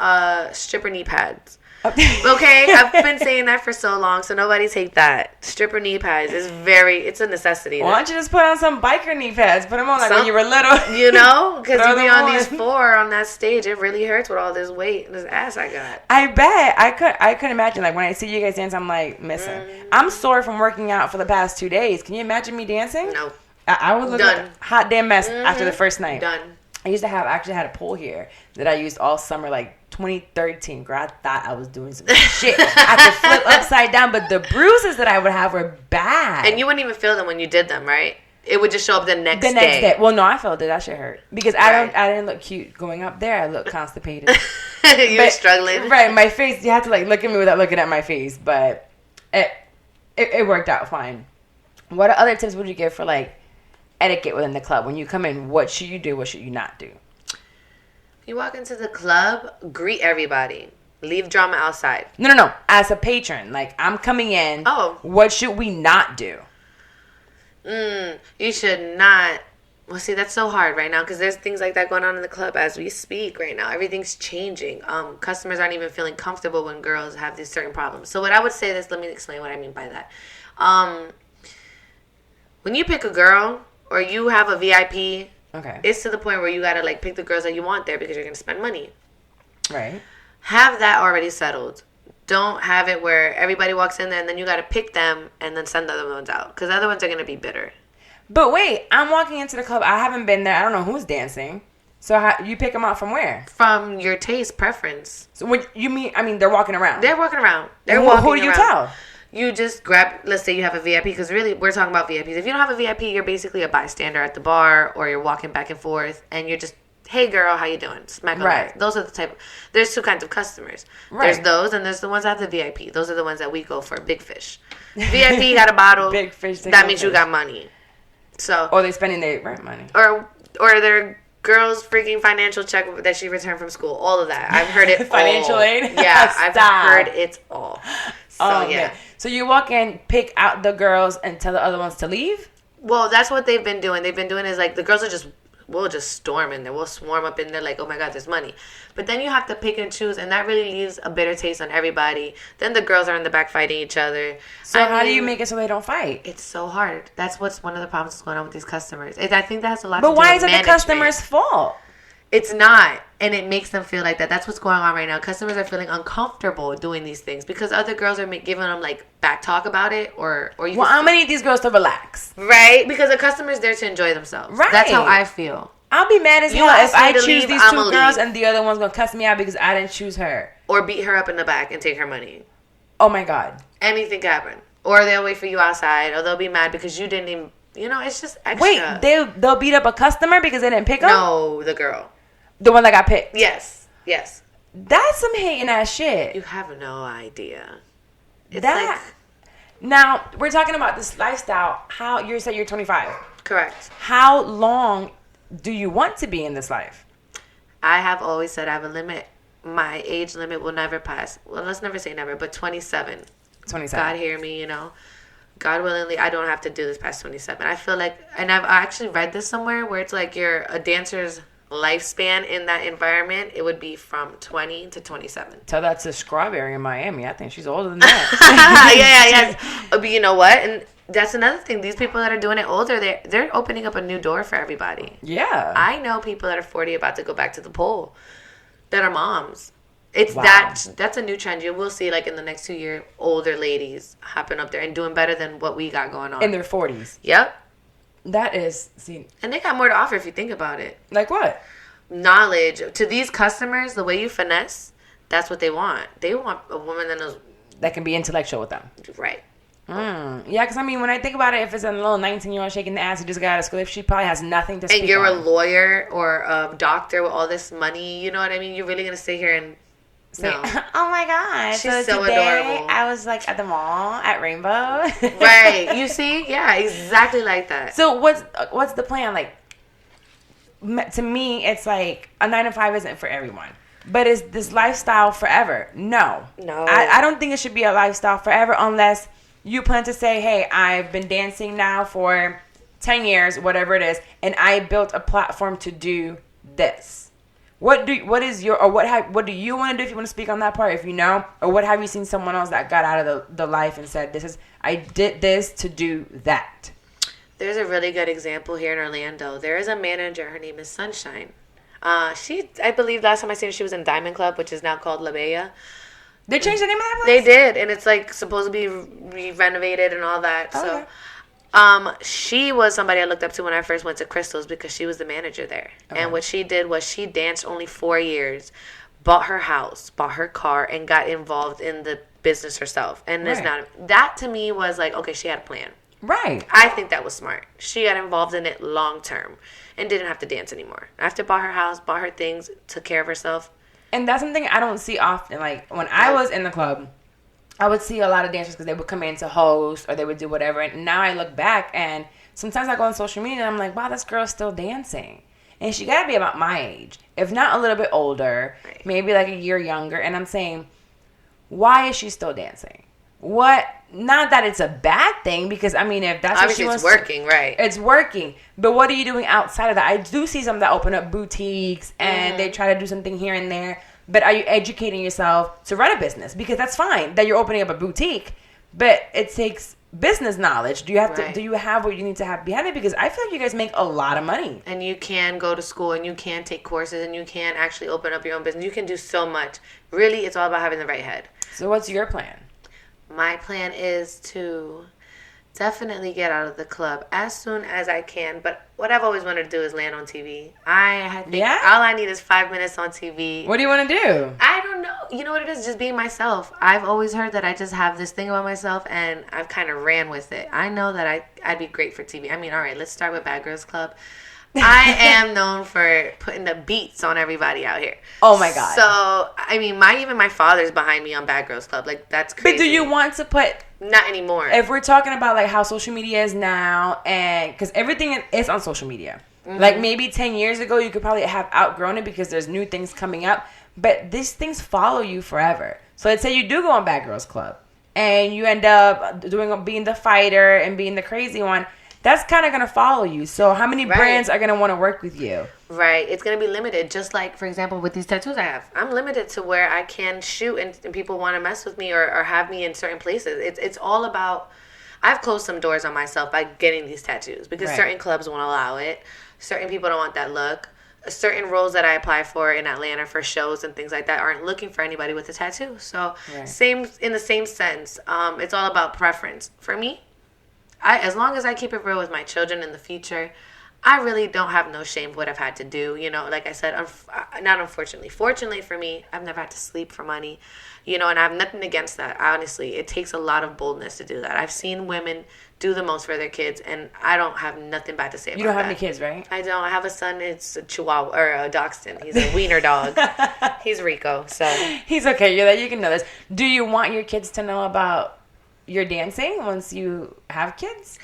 stripper knee pads. Okay. Okay, I've been saying that for so long, so nobody take that. Stripper knee pads is it's a necessity. Why don't you just put on some biker knee pads? Put them on like when Some- you were little. You know, because Throw you be them on these on. 4 on that stage. It really hurts with all this weight and this ass I got. I bet. I could imagine. Like when I see you guys dance, I'm like missing. I'm sore from working out for the past 2 days. Can you imagine me dancing? No. I would look Done. like a hot damn mess after the first night. Done. I actually had a pole here that I used all summer, like 2013. Girl, I thought I was doing some shit. I could flip upside down, but the bruises that I would have were bad. And you wouldn't even feel them when you did them, right? It would just show up the next day. The next day. Well, no, I felt it. That shit hurt because Right. I didn't look cute going up there. I looked constipated. You were struggling. Right, my face. You have to like look at me without looking at my face, but it worked out fine. What other tips would you give for like etiquette within the club when you come in? What should you do? What should you not do? You walk into the club, greet everybody. Leave drama outside. No. As a patron, like I'm coming in. Oh. What should we not do? You should not. Well, see, that's so hard right now because there's things like that going on in the club as we speak right now. Everything's changing. Customers aren't even feeling comfortable when girls have these certain problems. So what I would say is, let me explain what I mean by that. When you pick a girl or you have a VIP, Okay. it's to the point where you got to like pick the girls that you want there because you're going to spend money. Right. Have that already settled. Don't have it where everybody walks in there and then you got to pick them and then send the other ones out because the other ones are going to be bitter. But wait, I'm walking into the club. I haven't been there. I don't know who's dancing. So you pick them out from where? From your taste preference. So what you mean? I mean, they're walking around. They're walking around. Who do you tell? You just grab, let's say you have a VIP, because really we're talking about VIPs. If you don't have a VIP, you're basically a bystander at the bar or you're walking back and forth and you're just, hey girl, how you doing? Smack on Right. that. Those are the type there's 2 kinds of customers. Right. There's those and there's the ones that have the VIP. Those are the ones that we go for, big fish. VIP got a bottle. Big fish. That means you got money. So Or they spending their rent money. or their girl's freaking financial check that she returned from school. All of that. I've heard it Financial all. aid? Yeah, I've Stop. heard it all. So Oh, yeah. man. So you walk in, pick out the girls, and tell the other ones to leave? Well, that's what they've been doing. They've been doing is like the girls are we'll just storm in there. We'll swarm up in there like, oh my God, there's money. But then you have to pick and choose, and that really leaves a bitter taste on everybody. Then the girls are in the back fighting each other. So how do you make it so they don't fight? It's so hard. That's what's one of the problems that's going on with these customers. I think that has a lot to But do why with is it the management. customer's fault? It's not. And it makes them feel like that. That's what's going on right now. Customers are feeling uncomfortable doing these things because other girls are giving them like back talk about it or you Well, I'm gonna need these girls to relax. right? Because the customer's there to enjoy themselves. Right. That's how I feel. I'll be mad as You hell if asked me I to choose leave, these I'ma 2 girls leave. and the other one's gonna cuss me out because I didn't choose her. Or beat her up in the back and take her money. Oh my God. Anything can happen. Or they'll wait for you outside. Or they'll be mad because you didn't even, it's just extra. Wait, they'll beat up a customer because they didn't pick them? No, the girl. The one that got picked? Yes. That's some hating ass shit. You have no idea. It's That. Now, we're talking about this lifestyle. How you said you're 25. correct. How long do you want to be in this life? I have always said I have a limit. My age limit will never pass. Well, let's never say never, but 27. 27. God hear me, God willingly, I don't have to do this past 27. I feel like, and I've actually read this somewhere where it's like a dancer's lifespan in that environment, it would be from 20 to 27. So that's a strawberry in Miami. I think she's older than that. yeah. But you know what? And that's another thing. These people that are doing it older, they're opening up a new door for everybody. Yeah. I know people that are 40 about to go back to the pole that are moms. It's Wow. that's a new trend. You will see like in the next 2 years, older ladies hopping up there and doing better than what we got going on. In their 40s. Yep. That is, see. And they got more to offer if you think about it. Like what? Knowledge. To these customers, the way you finesse, that's what they want. They want a woman that knows. That can be intellectual with them. Right. Yeah, because I mean, when I think about it, if it's a little 19-year-old shaking the ass who just got out of school, if she probably has nothing to speak and you're on. a lawyer or a doctor with all this money, you know what I mean? You're really going to sit here and say, no. oh my God. She's so today adorable. I was like at the mall at Rainbow. Right. You see? Yeah, exactly like that. So what's the plan? Like, to me, it's like a 9 to 5 isn't for everyone. But is this lifestyle forever? No. I don't think it should be a lifestyle forever unless you plan to say, hey, I've been dancing now for 10 years, whatever it is, and I built a platform to do this. What do you want to do if you want to speak on that part, if you know? Or what have you seen someone else that got out of the life and said, I did this to do that? There's a really good example here in Orlando. There is a manager. Her name is Sunshine. I believe last time I seen her, she was in Diamond Club, which is now called La Bella. They changed the name of that They place? did, and it's like supposed to be renovated and all that. Okay. So, she was somebody I looked up to when I first went to Crystal's because she was the manager there. Okay. And what she did was she danced only 4 years, bought her house, bought her car, and got involved in the business herself. And it's Right. that to me was like, okay, she had a plan. Right. I think that was smart. She got involved in it long term and didn't have to dance anymore. After bought her house, bought her things, took care of herself. And that's something I don't see often. Like, when I was in the club, I would see a lot of dancers because they would come in to host or they would do whatever. And now I look back and sometimes I go on social media and I'm like, wow, this girl's still dancing. And she got to be about my age, if not a little bit older, Right. maybe like a year younger. And I'm saying, why is she still dancing? What? Not that it's a bad thing, because I mean, if that's Obviously what it's she wants working, right? it's working. But what are you doing outside of that? I do see some that open up boutiques and they try to do something here and there. But are you educating yourself to run a business? Because that's fine that you're opening up a boutique, but it takes business knowledge. Do you have Right. to? Do you have what you need to have behind it? Because I feel like you guys make a lot of money. And you can go to school and you can take courses and you can actually open up your own business. You can do so much. Really, it's all about having the right head. So what's your plan? My plan is to definitely get out of the club as soon as I can. But what I've always wanted to do is land on TV. I think Yeah? all I need is 5 minutes on TV. What do you want to do? I don't know. You know what it is? Just being myself. I've always heard that I just have this thing about myself, and I've kind of ran with it. I know that I'd be great for TV. I mean, all right, let's start with Bad Girls Club. I am known for putting the beats on everybody out here. Oh my God. So, I mean, even my father's behind me on Bad Girls Club. Like, that's crazy. But do you want to put? Not anymore. If we're talking about like how social media is now, and because everything is on social media, like maybe 10 years ago you could probably have outgrown it because there's new things coming up, but these things follow you forever. So let's say you do go on Bad Girls Club and you end up being the fighter and being the crazy one. That's kind of going to follow you. So how many Right. brands are going to want to work with you? Right. It's going to be limited. Just like, for example, with these tattoos I have. I'm limited to where I can shoot and people want to mess with me or have me in certain places. It's all about... I've closed some doors on myself by getting these tattoos because Right. certain clubs won't allow it. Certain people don't want that look. Certain roles that I apply for in Atlanta for shows and things like that aren't looking for anybody with a tattoo. So Right. in the same sense, it's all about preference. For me, as long as I keep it real with my children in the future, I really don't have no shame for what I've had to do. You know, like I said, not unfortunately. Fortunately for me, I've never had to sleep for money. You know, and I have nothing against that. Honestly, it takes a lot of boldness to do that. I've seen women do the most for their kids, and I don't have nothing bad to say about that. You don't have any kids, right? I don't. I have a son. It's a Chihuahua or a Dachshund. He's a wiener dog. He's Rico. So He's okay. You can know this. Do you want your kids to know about your dancing once you have kids?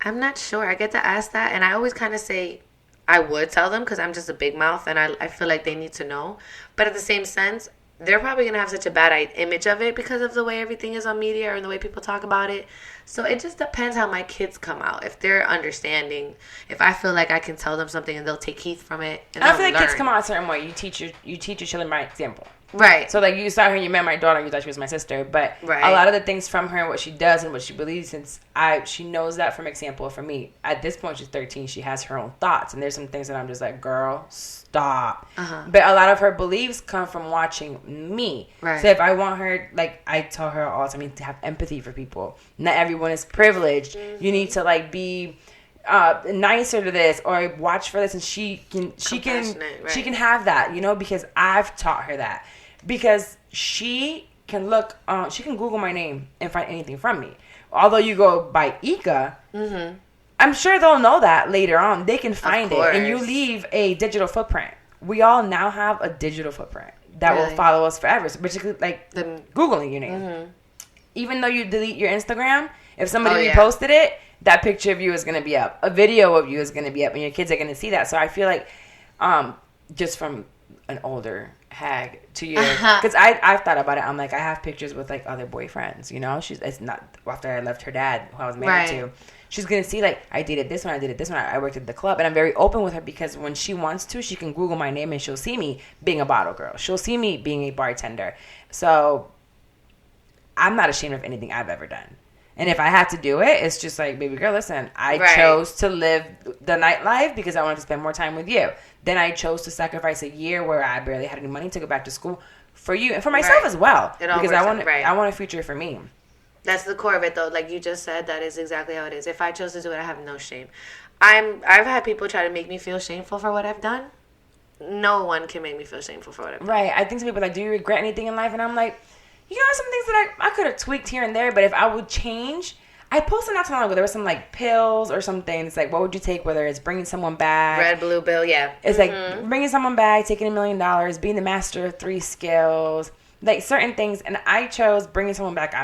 I'm not sure. I get to ask that, and I always kind of say, I would tell them because I'm just a big mouth and I feel like they need to know. But at the same sense, they're probably going to have such a bad image of it because of the way everything is on media or the way people talk about it. So it just depends how my kids come out. If they're understanding, if I feel like I can tell them something and they'll take heed from it. And I feel like kids come out a certain way. You teach your children by example. Right. So, like, you saw her and you met my daughter and you thought she was my sister. But a lot of the things from her and what she does and what she believes, since she knows that from example from me. At this point, she's 13. She has her own thoughts. And there's some things that I'm just like, girl, stop. But a lot of her beliefs come from watching me. Right. So if I want her, like, I tell her all the time, you need to have empathy for people. Not everyone is privileged. You need to, like, be nicer to this or watch for this. And she can have that, you know, because I've taught her that. Because she can look, she can Google my name and find anything from me. Although you go by Ekah, I'm sure they'll know that later on. They can find it. And you leave a digital footprint. We all now have a digital footprint that will follow us forever. So basically, like, Googling your name. Even though you delete your Instagram, if somebody reposted it, that picture of you is going to be up. A video of you is going to be up. And your kids are going to see that. So I feel like, just from an older hag to you, because I've thought about it. I'm like, I have pictures with like other boyfriends, you know. It's not after I left her dad, who I was married to. She's gonna see like I dated this one, I worked at the club, and I'm very open with her because when she wants to, she can Google my name and she'll see me being a bottle girl. She'll see me being a bartender. So I'm not ashamed of anything I've ever done. And if I had to do it, it's just like, baby girl, listen, I chose to live the nightlife because I wanted to spend more time with you. Then I chose to sacrifice a year where I barely had any money to go back to school for you and for myself as well. Because I want a future for me. That's the core of it, though. Like you just said, that is exactly how it is. If I chose to do it, I have no shame. I've had people try to make me feel shameful for what I've done. No one can make me feel shameful for what I've done. Right. I think some people are like, do you regret anything in life? And I'm like, you know, some things that I could have tweaked here and there, but if I would change, I posted not too long ago, there was some like pills or something. It's like, what would you take? Whether it's bringing someone back, red, blue pill, yeah. It's like bringing someone back, taking $1 million, being the master of 3 skills, like certain things. And I chose bringing someone back.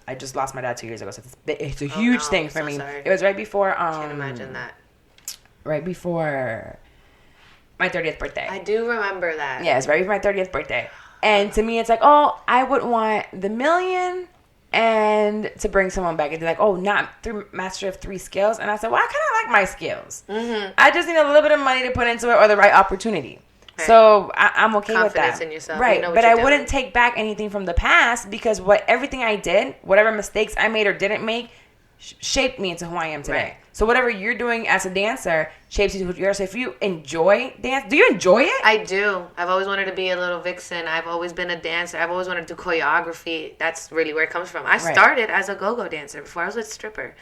I just lost my dad 2 years ago, so it's a huge thing for me. Sorry. It was right before. Can't imagine that. Right before my 30th birthday. I do remember that. Yeah, it's right before my 30th birthday. And to me, it's like, oh, I would want the $1 million and to bring someone back. And they're like, oh, not master of 3 skills. And I said, well, I kind of like my skills. I just need a little bit of money to put into it or the right opportunity. Right. So I'm okay with that. Confidence in yourself. Right. You know what but you're I doing. wouldn't take back anything from the past because everything I did, whatever mistakes I made or didn't make, shaped me into who I am today. Right. So whatever you're doing as a dancer shapes you to who you are. So if you enjoy dance, do you enjoy it? I do. I've always wanted to be a little vixen. I've always been a dancer. I've always wanted to do choreography. That's really where it comes from. I started as a go-go dancer before I was a stripper.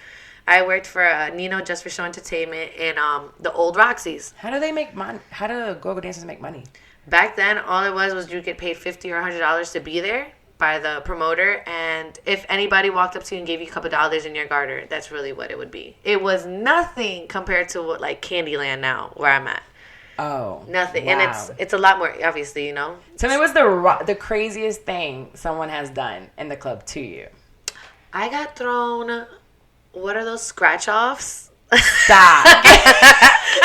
I worked for Nino Just for Show Entertainment in the old Roxy's. How do they make money? How do go-go dancers make money? Back then, all it was you get paid $50 or $100 to be there by the promoter, and if anybody walked up to you and gave you a couple dollars in your garter, that's really what it would be. It was nothing compared to what like Candyland now, where I'm at. Oh, nothing. Wow. And it's a lot more, obviously, you know. Tell me, what's the craziest thing someone has done in the club to you? I got thrown. What are those scratch offs? Stop.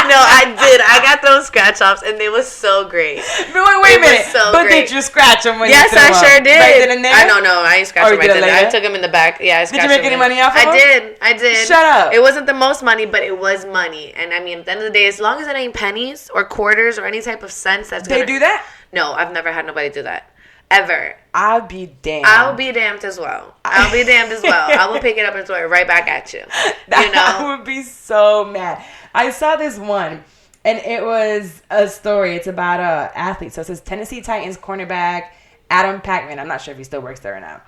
No, I did. I got those scratch offs, and they were so great. But wait a minute. So but great. did you scratch them when yes, you threw I sure did. Right then and there? I don't know. I ain't scratched them right then. Later? I took them in the back. Yeah, I scratched them. Did you make any money off of them? I did. Shut up. It wasn't the most money, but it was money. And I mean, at the end of the day, as long as it ain't pennies or quarters or any type of cents, that's They do that? No, I've never had nobody do that. Ever. I'll be damned. I'll be damned as well. I will pick it up and throw it right back at you. I would be so mad. I saw this one, and it was a story. It's about a athlete. So it says Tennessee Titans cornerback Adam Packman. I'm not sure if he still works there or not.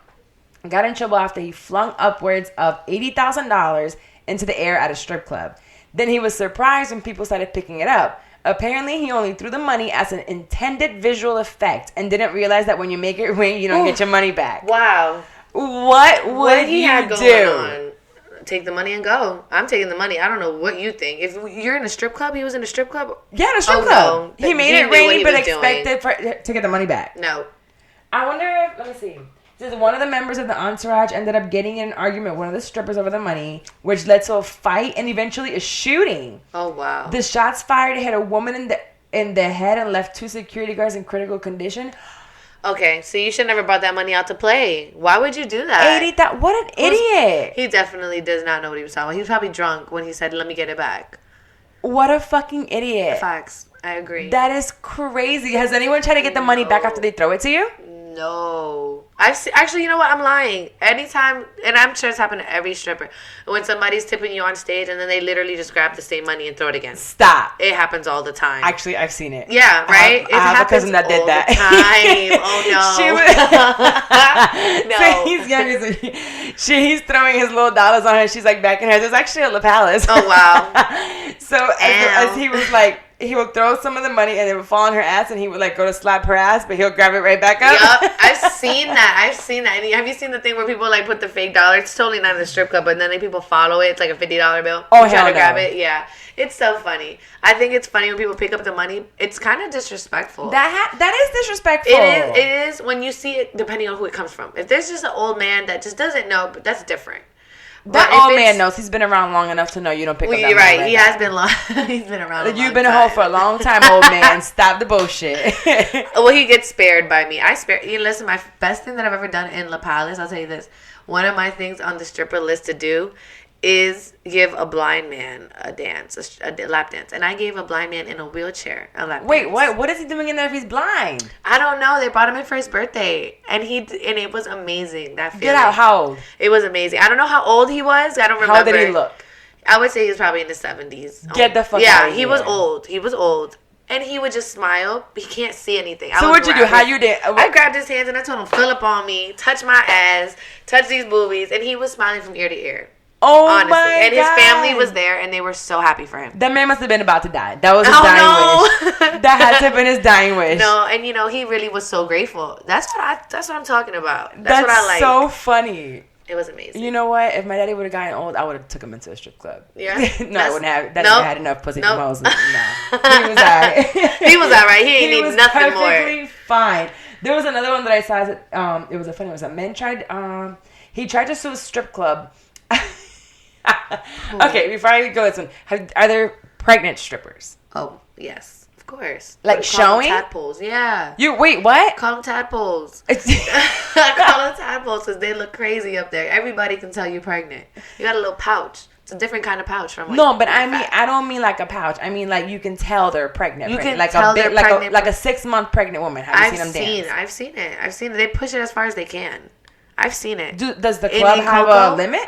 Got in trouble after he flung upwards of $80,000 into the air at a strip club. Then he was surprised when people started picking it up. Apparently, he only threw the money as an intended visual effect and didn't realize that when you make it rain, you don't get your money back. Wow. What would he you do? Take the money and go. I'm taking the money. I don't know what you think. If you're in a strip club, he was in a strip club? Yeah, in a strip club. No. He made it rain, but expected to get the money back. No. I wonder if, let me see. Says one of the members of the entourage ended up getting in an argument with one of the strippers over the money, which led to a fight and eventually a shooting. Oh, wow. The shots fired hit a woman in the head and left 2 security guards in critical condition. Okay, so you should never brought that money out to play. Why would you do that? What an idiot. He definitely does not know what he was talking about. He was probably drunk when he said, let me get it back. What a fucking idiot. Facts. I agree. That is crazy. Has anyone tried to get the money back after they throw it to you? No. Actually, you know what? I'm lying. Anytime, and I'm sure it's happened to every stripper, when somebody's tipping you on stage and then they literally just grab the same money and throw it again. Stop. It happens all the time. Actually, I've seen it. Yeah, right? I have a cousin that did that. Oh, no. So he's younger. So he's throwing his little dollars on her. She's like backing her. There's actually a La Palace. Oh, wow. So as he was like, he would throw some of the money and it would fall on her ass and he would like go to slap her ass, but he'll grab it right back up. Yup, I've seen that. And have you seen the thing where people like put the fake dollar? It's totally not in the strip club, but then people follow it. It's like a $50 bill. Oh, try hell to grab no. it. Yeah, it's so funny. I think it's funny when people pick up the money. It's kind of disrespectful. That is disrespectful. It is when you see it, depending on who it comes from. If there's just an old man that just doesn't know, but that's different. That old man knows. He's been around long enough to know you don't pick up that money. Right. He has been long. He's been around a long time. You've been a hoe for a long time, old man. Stop the bullshit. Well, he gets spared by me. Listen, my best thing that I've ever done in La Palace, I'll tell you this. One of my things on the stripper list to do is give a blind man a dance, a lap dance. And I gave a blind man in a wheelchair a lap dance. Wait, what? What is he doing in there if he's blind? I don't know. They brought him in for his birthday. And it was amazing. That feeling. Get out. How old? It was amazing. I don't know how old he was. I don't remember. How did he look? I would say he was probably in his 70s. Get the fuck out of here. Yeah, he was old. He was old. And he would just smile. He can't see anything. So what'd you do? How you did? I grabbed his hands and I told him, fill up on me, touch my ass, touch these boobies. And he was smiling from ear to ear. Oh, honestly. My God. And his family was there and they were so happy for him. That man must have been about to die. That was his dying wish. That had to have been his dying wish. No, and he really was so grateful. That's what I'm talking about. That's what I like. So funny. It was amazing. You know what? If my daddy would have gotten old, I would have took him into a strip club. Yeah. No, I wouldn't have. That nigga had enough pussy from hoes. No. He was alright. He was alright. He ain't need nothing more. Perfectly fine. There was another one that I saw. It was a man tried. He tried to sue a strip club. Okay, before I go this one, are there pregnant strippers? Oh yes, of course. Like showing tadpoles? Yeah. You wait, what? Call them tadpoles. Call them tadpoles because they look crazy up there. Everybody can tell you're pregnant. You got a little pouch. It's a different kind of pouch from. Like, no, but I don't mean like a pouch. I mean like you can tell they're pregnant. You can like tell they're pregnant. Like a 6-month pregnant woman. Have you seen them dance? I've seen it. They push it as far as they can. I've seen it. Does the club have a limit?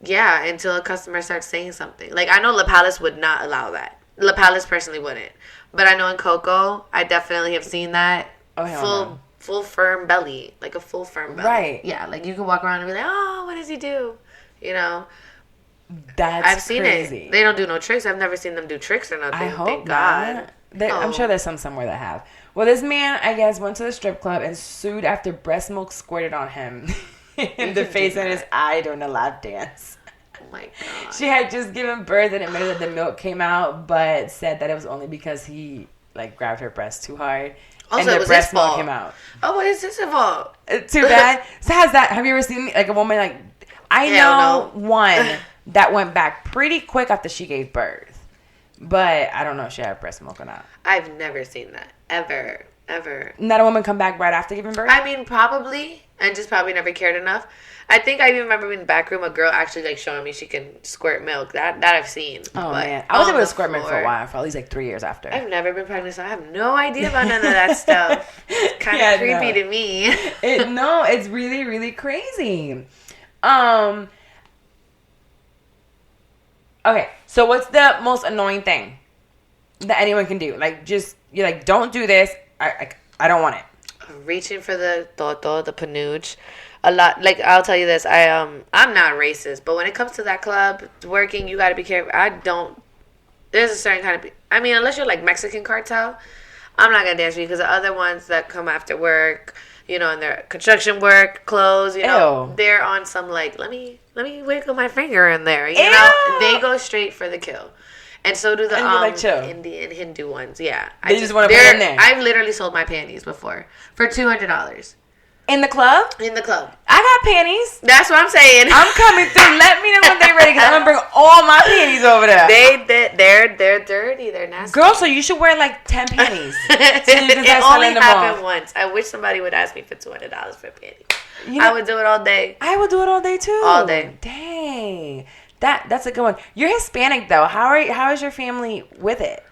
Yeah, until a customer starts saying something. Like, I know La Palace would not allow that. La Palace personally wouldn't. But I know in Coco, I definitely have seen that. Oh, full firm belly. Like a full firm belly. Right. Yeah, like you can walk around and be like, oh, what does he do? You know? I've seen crazy. It. They don't do no tricks. I've never seen them do tricks or nothing. I hope Thank God. I'm sure there's some somewhere that have. Well, this man, I guess, went to the strip club and sued after breast milk squirted on him in the face and his eye during a lap dance. Oh my God. She had just given birth and admitted that the milk came out, but said that it was only because he like grabbed her breast too hard. Also, and it the was breast his milk fault. came out. Oh, what is his fault? Too bad. So have you ever seen like a woman like I know one that went back pretty quick after she gave birth. But I don't know if she had breast milk or not. I've never seen that. Ever. Not a woman come back right after giving birth? I mean, probably. And just probably never cared enough. I think I even remember in the back room a girl actually like showing me she can squirt milk. That I've seen. Oh, man. I was able to squirt milk for a while, for at least like 3 years after. I've never been pregnant, so I have no idea about none of that stuff. It's kind of creepy to me. It's really, really crazy. Okay, so what's the most annoying thing that anyone can do? Like, you're like, don't do this. I don't want it. Reaching for the toto, the panooch. A lot. Like, I'll tell you this. I'm not racist, but when it comes to that club, working, you got to be careful. There's a certain kind of... I mean, unless you're like Mexican Cartel, I'm not going to dance with you because the other ones that come after work, you know, and their construction work, clothes, you know, they're on some like, let me wiggle my finger in there, you know? They go straight for the kill. And so do the Indian Hindu ones. Yeah. They just want to put it in there. I've literally sold my panties before for $200. In the club? In the club. I got panties. That's what I'm saying. I'm coming through. Let me know when they're ready, because I'm gonna bring all my panties over there. They're dirty. They're nasty. Girl, so you should wear like 10 panties. So it only happened once. I wish somebody would ask me for $200 for panties. You know, I would do it all day. I would do it all day too. All day. Dang. That's a good one. You're Hispanic though. How is your family with it?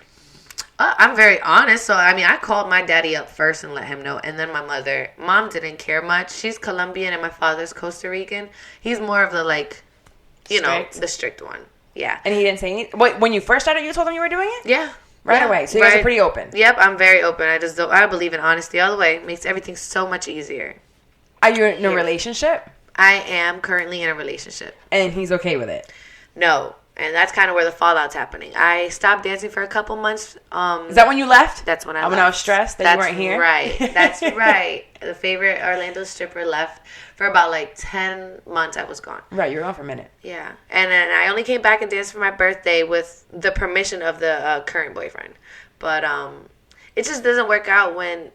I'm very honest. So, I mean, I called my daddy up first and let him know. And then my mother. Mom didn't care much. She's Colombian and my father's Costa Rican. He's more of the, like, the strict one. Yeah. And he didn't say anything? Wait, when you first started, you told him you were doing it? Yeah. Right away. So you guys are pretty open. Yep, I'm very open. I believe in honesty all the way. It makes everything so much easier. Are you in a relationship? I am currently in a relationship. And he's okay with it? No. And that's kind of where the fallout's happening. I stopped dancing for a couple months. Is that when you left? That's when I left. When I was stressed that you weren't here? Right. That's right. The favorite Orlando stripper left for about like 10 months. I was gone. Right. You were gone for a minute. Yeah. And then I only came back and danced for my birthday with the permission of the current boyfriend. But it just doesn't work out when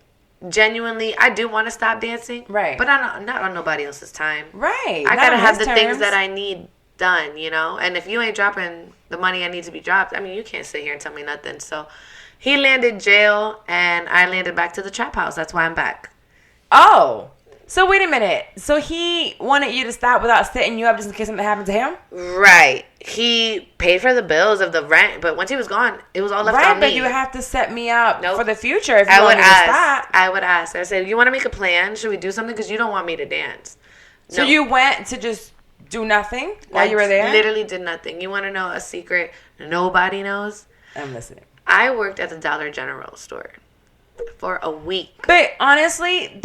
genuinely I do want to stop dancing. Right. But I'm not on nobody else's time. Right. I got to have the things that I need done, and if you ain't dropping the money I need to be dropped, I mean, you can't sit here and tell me nothing. So he landed jail and I landed back to the trap house. That's why I'm back. Oh, so wait a minute. So he wanted you to stop without setting you up just in case something happened to him? Right. He paid for the bills of the rent, but once he was gone, it was all left on me. But you have to set me up for the future if you want me to stop. I would ask. I said, you want to make a plan? Should we do something? Because you don't want me to dance. So you went to just do nothing while you were there? Literally did nothing. You want to know a secret nobody knows? I'm listening. I worked at the Dollar General store for a week. But honestly,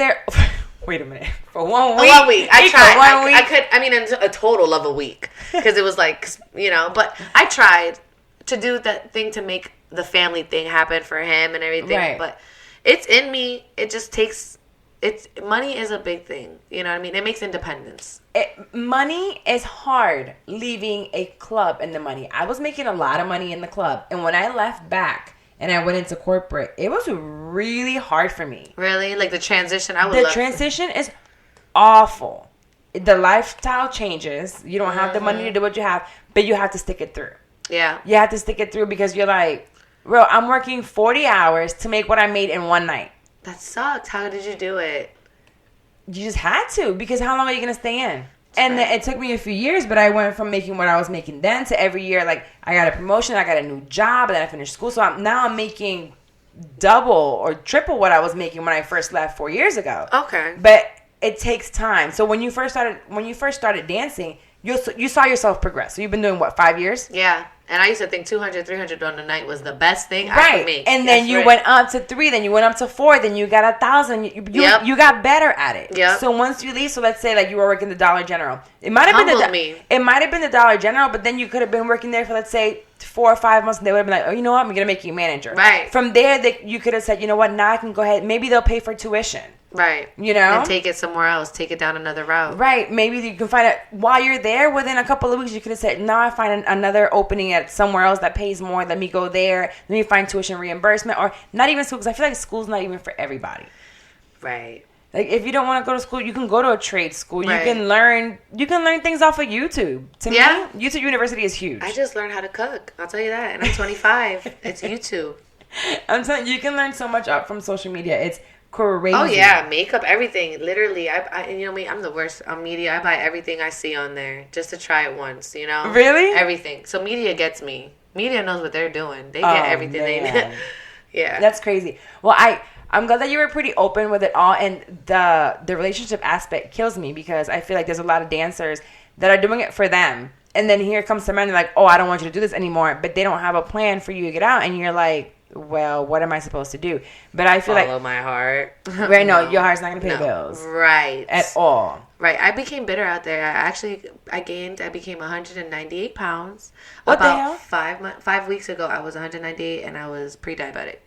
wait a minute. For 1 week? 1 week. I tried. 1 week? A total of a week. Because it was like, but I tried to do that thing to make the family thing happen for him and everything. Right. But it's in me. It just takes... money is a big thing. You know what I mean? It makes independence. Money is hard leaving a club and the money. I was making a lot of money in the club. And when I left back and I went into corporate, it was really hard for me. Really? Like the transition? The transition is awful. The lifestyle changes. You don't have the money to do what you have, but you have to stick it through. Yeah. You have to stick it through because you're like, bro, I'm working 40 hours to make what I made in one night. That sucked. How did you do it? You just had to, because how long are you going to stay in? And it took me a few years, but I went from making what I was making then to every year, like, I got a promotion, I got a new job, and then I finished school. So I'm making double or triple what I was making when I first left 4 years ago. Okay. But it takes time. So when you first started dancing, you saw yourself progress. So you've been doing, what, 5 years? Yeah. And I used to think 200, 300 on the night was the best thing I could make. And then you went up to 3, then you went up to 4, then you got 1,000. You got better at it. Yep. So once you leave, so let's say like you were working the Dollar General. It might have been the Dollar General, but then you could have been working there for, let's say, 4 or 5 months, and they would have been like, oh, you know what? I'm going to make you manager. Right. From there, you could have said, you know what? Now I can go ahead. Maybe they'll pay for tuition. Right. And take it somewhere else. Take it down another route. Right. Maybe you can find it while you're there. Within a couple of weeks, you could have said, now I find another opening at somewhere else that pays more. Let me go there. Let me find tuition reimbursement. Or not even school, because I feel like school's not even for everybody. Right. Like, if you don't want to go to school, you can go to a trade school. Right. You can learn things off of YouTube. To me, YouTube University is huge. I just learned how to cook. I'll tell you that. And I'm 25. It's YouTube. I'm telling you, you can learn so much up from social media. It's crazy. Oh yeah, makeup, everything. Literally, I you know me, I'm the worst on media. I buy everything I see on there just to try it once. Really? Everything. So media gets me. Media knows what they're doing. They get everything they need. Yeah, that's crazy. Well, I'm glad that you were pretty open with it all, and the relationship aspect kills me because I feel like there's a lot of dancers that are doing it for them, and then here comes some men like, oh, I don't want you to do this anymore, but they don't have a plan for you to get out, and you're like, well, what am I supposed to do? But I feel Follow my heart. Right, no, your heart's not going to pay bills. Right. At all. Right. I became bitter out there. I became 198 pounds. What the hell? 5 weeks ago, I was 198 and I was pre-diabetic.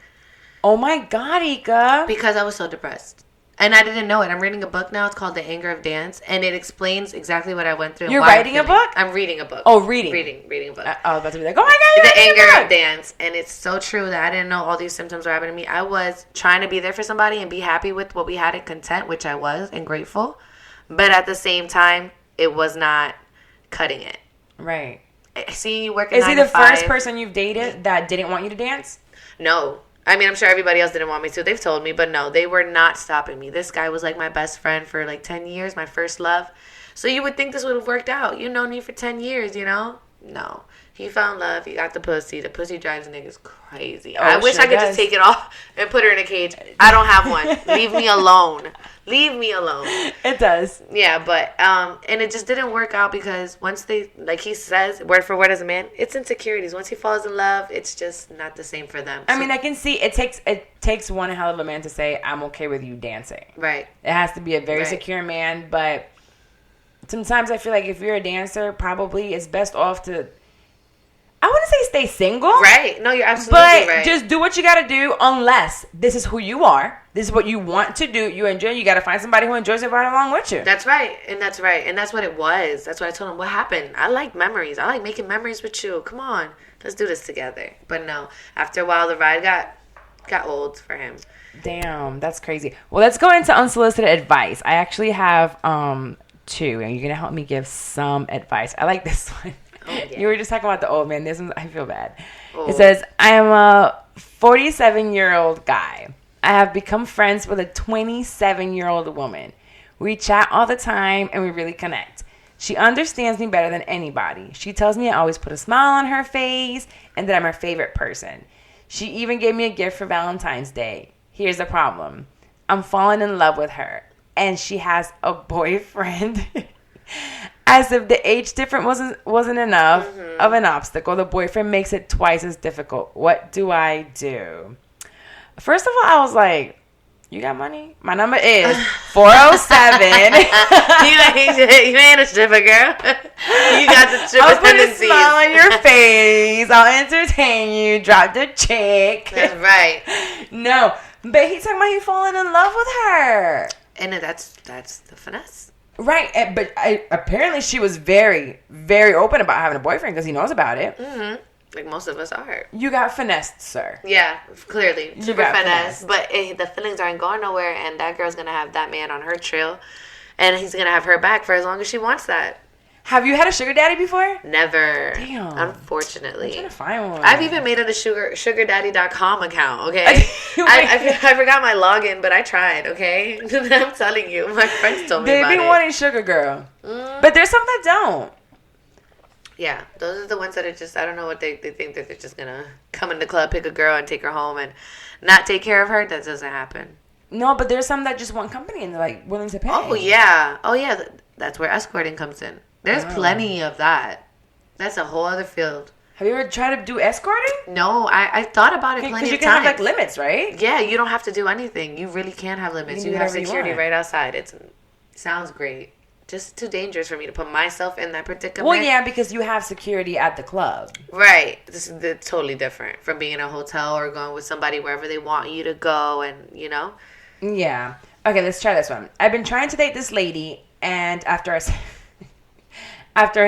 Oh my God, Ekah. Because I was so depressed. And I didn't know it. I'm reading a book now. It's called The Anger of Dance. And it explains exactly what I went through. You're writing a book? I'm reading a book. Oh, reading. Reading a book. I was about to be like, oh my God, The Anger of Dance. And it's so true that I didn't know all these symptoms were happening to me. I was trying to be there for somebody and be happy with what we had and content, which I was and grateful. But at the same time, it was not cutting it. Right. Seeing you working 9 to 5. Is he the first person you've dated that didn't want you to dance? No. I mean, I'm sure everybody else didn't want me to. They've told me, but no, they were not stopping me. This guy was like my best friend for like 10 years, my first love. So you would think this would have worked out. You known me for 10 years, you know? No. He found love. He got the pussy. The pussy drives niggas crazy. I wish I could just take it off and put her in a cage. I don't have one. Leave me alone. Leave me alone. It does. Yeah, but, and it just didn't work out because once they, like he says, word for word as a man, it's insecurities. Once he falls in love, it's just not the same for them. I mean, I can see it takes one hell of a man to say, I'm okay with you dancing. Right. It has to be a very secure man, but sometimes I feel like if you're a dancer, probably it's best off to, I wouldn't say stay single. Right. No, you're absolutely right. But just do what you got to do unless this is who you are. This is what you want to do. You enjoy. You got to find somebody who enjoys it right along with you. That's right. And that's right. And that's what it was. That's what I told him. What happened? I like memories. I like making memories with you. Come on. Let's do this together. But no. After a while, the ride got old for him. Damn. That's crazy. Well, let's go into unsolicited advice. I actually have 2. And you're going to help me give some advice. I like this one. Oh, yeah. You were just talking about the old man. This one, I feel bad. Oh. It says, I am a 47-year-old guy. I have become friends with a 27-year-old woman. We chat all the time and we really connect. She understands me better than anybody. She tells me I always put a smile on her face and that I'm her favorite person. She even gave me a gift for Valentine's Day. Here's the problem. I'm falling in love with her and she has a boyfriend. As if the age difference wasn't enough of an obstacle, the boyfriend makes it twice as difficult. What do I do? First of all, I was like, you got money? My number is 407. You ain't a stripper, girl. You got the stripper I'll put tendencies. a smile on your face. I'll entertain you. Drop the chick. That's right. No, but he's talking about he falling in love with her. And that's the finesse. Right, but apparently she was very, very open about having a boyfriend because he knows about it. Mm-hmm. Like most of us are. You got finessed, sir. Yeah, clearly. You Super finesse. But the feelings aren't going nowhere, and that girl's going to have that man on her trail, and he's going to have her back for as long as she wants that. Have you had a sugar daddy before? Never. Damn. Unfortunately. I'm trying to find one. I've even made it a sugardaddy.com account, okay? I forgot my login, but I tried, okay? I'm telling you. My friends told me about it. They be wanting sugar girl. But there's some that don't. Yeah. Those are the ones that are just, I don't know what they think that they're just going to come in the club, pick a girl, and take her home and not take care of her. That doesn't happen. No, but there's some that just want company and they're like willing to pay. Oh, yeah. Oh, yeah. That's where escorting comes in. There's plenty of that. That's a whole other field. Have you ever tried to do escorting? No, I thought about it plenty of times. Because you can have like limits, right? Yeah, you don't have to do anything. You really can have limits. You have security right outside. It sounds great. Just too dangerous for me to put myself in that predicament. Well, yeah, because you have security at the club. Right. This is totally different from being in a hotel or going with somebody wherever they want you to go and, you know. Yeah. Okay, let's try this one. I've been trying to date this lady, and after a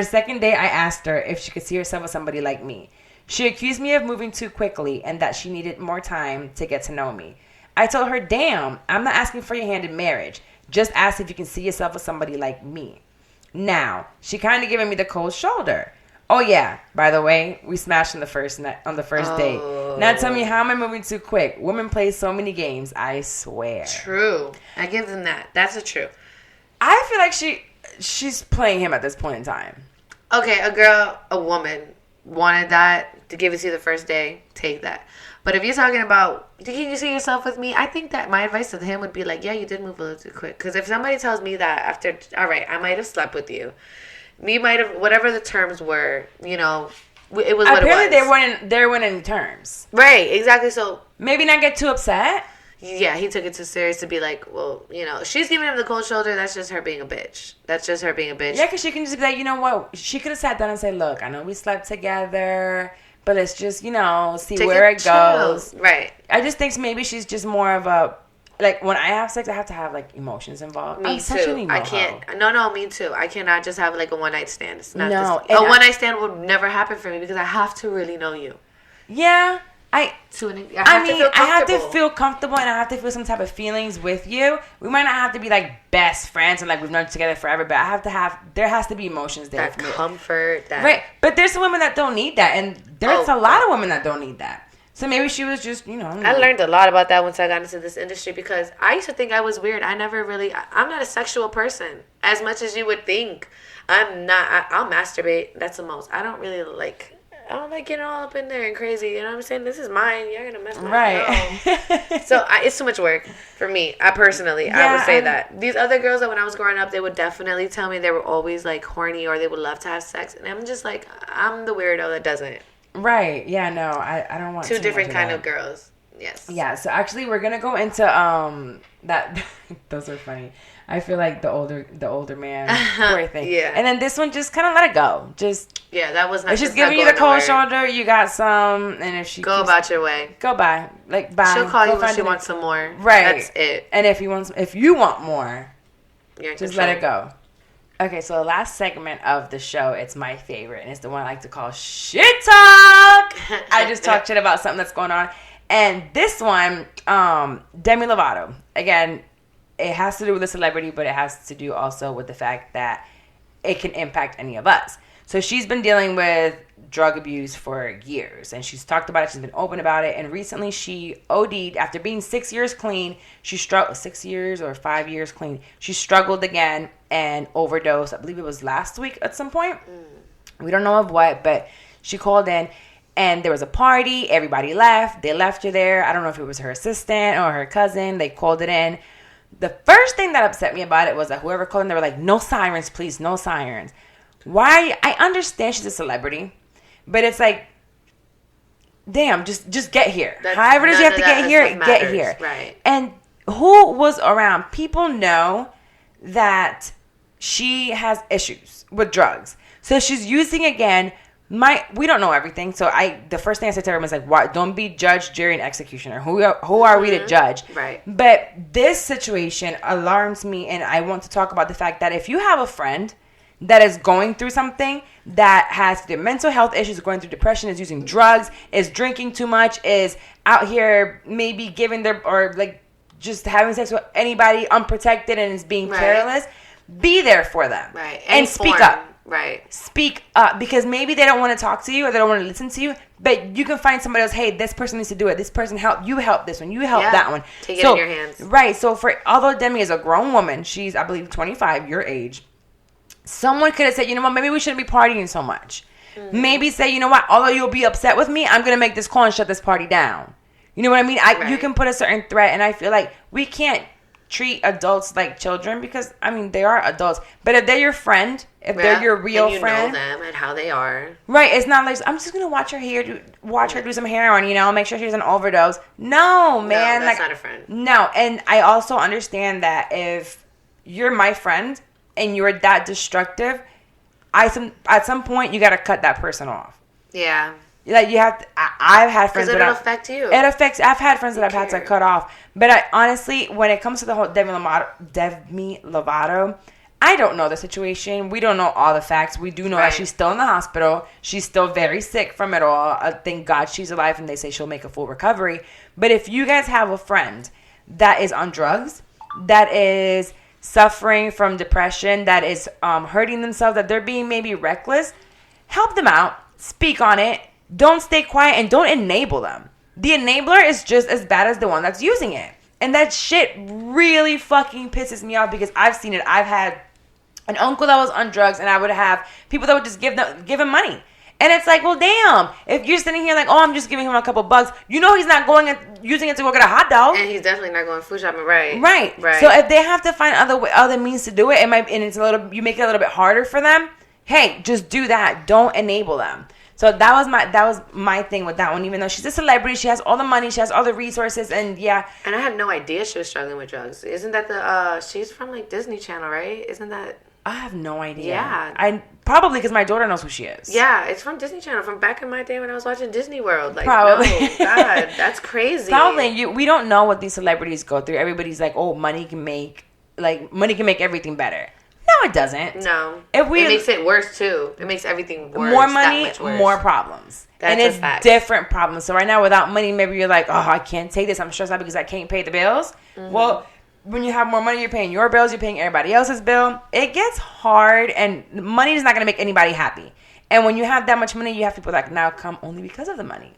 second date, I asked her if she could see herself with somebody like me. She accused me of moving too quickly and that she needed more time to get to know me. I told her, damn, I'm not asking for your hand in marriage. Just ask if you can see yourself with somebody like me. Now, she kind of giving me the cold shoulder. Oh, yeah, by the way, we smashed on the first date. Now tell me, how am I moving too quick? Women play so many games, I swear. True. I give them that. That's a true. I feel like she's playing him at this point in time. Okay, a woman wanted that to give it to you the first day, take that. But if you're talking about, can you see yourself with me? I think that my advice to him would be like, yeah, you did move a little too quick. Because if somebody tells me that after, all right, I might have slept with you. Me might have, whatever the terms were, you know, it was what it was. Apparently they weren't in terms. Right, exactly. So maybe not get too upset. Yeah, he took it too serious to be like, well, you know, she's giving him the cold shoulder. That's just her being a bitch. Yeah, because she can just be like, you know what? She could have sat down and said, look, I know we slept together, but let's just, you know, see where it goes. Right. I just think maybe she's just more of a like when I have sex, I have to have like emotions involved. Me too. I can't. No, me too. I cannot just have like a one night stand. It's not a one night stand would never happen for me because I have to really know you. Yeah. I have to feel comfortable and I have to feel some type of feelings with you. We might not have to be like best friends and like we've known together forever, but there has to be emotions there. That comfort. Right. But there's some women that don't need that, and there's a lot of women that don't need that. So maybe she was just, I learned a lot about that once I got into this industry because I used to think I was weird. I'm not a sexual person as much as you would think. I'm not. I'll masturbate. That's the most. I don't like getting all up in there and crazy. You know what I'm saying? This is mine. You're going to mess with right. So it's too much work for me. I would say that. These other girls that when I was growing up, they would definitely tell me they were always like horny or they would love to have sex. And I'm just like, I'm the weirdo that doesn't. Right. Yeah, no, I don't want two different kind of girls. Yes. Yeah, so actually we're going to go into that. Those are funny. I feel like the older man story thing. Yeah. And then this one, just kind of let it go. That was not. It's just giving you the cold shoulder. You got some, and if she about your way, go by, like bye. She'll call you when she wants some more. Right. That's it. And if you want more, just let it go. Okay, so the last segment of the show, it's my favorite, and it's the one I like to call shit talk. I just talk shit about something that's going on, and this one, Demi Lovato. Again, it has to do with a celebrity, but it has to do also with the fact that it can impact any of us. So she's been dealing with drug abuse for years, and she's talked about it. She's been open about it, and recently she OD'd after being 6 years clean. She struggled 6 years or 5 years clean. She struggled again and overdosed. I believe it was last week at some point. We don't know of what, but she called in, and there was a party. Everybody left. They left her there. I don't know if it was her assistant or her cousin. They called it in. The first thing that upset me about it was that whoever called in, they were like, no sirens, please, no sirens. Why? I understand she's a celebrity, but it's like, damn, just get here. However does you have to get here, get here. Right. And who was around? People know that she has issues with drugs. So she's using, again, we don't know everything. So the first thing I said to her was like, why, don't be judge, jury, and executioner. Who are we to judge? Right. But this situation alarms me, and I want to talk about the fact that if you have a friend that is going through something, that has the mental health issues, going through depression, is using drugs, is drinking too much, is out here maybe giving or like just having sex with anybody unprotected and is being careless, be there for them. Right. And speak up. Right. Speak up, because maybe they don't want to talk to you or they don't want to listen to you, but you can find somebody else. Hey, this person needs to do it. This person help this one. You help that one. Take it in your hands. Right. So although Demi is a grown woman, she's, I believe, 25, your age. Someone could have said, you know what, maybe we shouldn't be partying so much. Mm-hmm. Maybe say, you know what, although you'll be upset with me, I'm going to make this call and shut this party down. You know what I mean? You can put a certain threat, and I feel like we can't treat adults like children because, I mean, they are adults. But if they're your friend, if they're your real friend. You know them and how they are. Right. It's not like, I'm just going to watch her do some heroin, make sure she doesn't overdose. No, man. No, that's not a friend. No. And I also understand that if you're my friend and you're that destructive, at some point you got to cut that person off. Yeah. Like you have to, I've had friends because it'll affect you. I've had friends that I've had to cut off. But honestly, when it comes to the whole Demi Lovato, I don't know the situation. We don't know all the facts. We do know that she's still in the hospital. She's still very sick from it all. Thank God she's alive, and they say she'll make a full recovery. But if you guys have a friend that is on drugs, that is suffering from depression, that is hurting themselves, that they're being maybe reckless, help them out. Speak on it. Don't stay quiet, and don't enable them. The enabler is just as bad as the one that's using it. And that shit really fucking pisses me off because I've seen it. I've had an uncle that was on drugs, and I would have people that would just give him money. And it's like, well, damn. If you're sitting here like, oh, I'm just giving him a couple bucks, he's not going and using it to go get a hot dog. And he's definitely not going food shopping, right? Right. So if they have to find other means to do it, you make it a little bit harder for them. Hey, just do that. Don't enable them. So that was my thing with that one. Even though she's a celebrity, she has all the money, she has all the resources, and yeah. And I had no idea she was struggling with drugs. Isn't that she's from like Disney Channel, right? Isn't that? I have no idea. Yeah. I probably because my daughter knows who she is. Yeah, it's from Disney Channel from back in my day when I was watching Disney World. Like, Probably. no, God, that's crazy. Probably. We don't know what these celebrities go through. Everybody's like, oh, money can make everything better. No, it doesn't. No. It makes it worse, too. It makes everything worse. More money, that much worse. more problems. That's and it's a fact. different problems. So right now, without money, maybe you're like, oh, I can't take this. I'm stressed out because I can't pay the bills. Mm-hmm. Well, when you have more money, you're paying your bills, you're paying everybody else's bill. It gets hard, and money is not going to make anybody happy. And when you have that much money, you have people that now come only because of the money.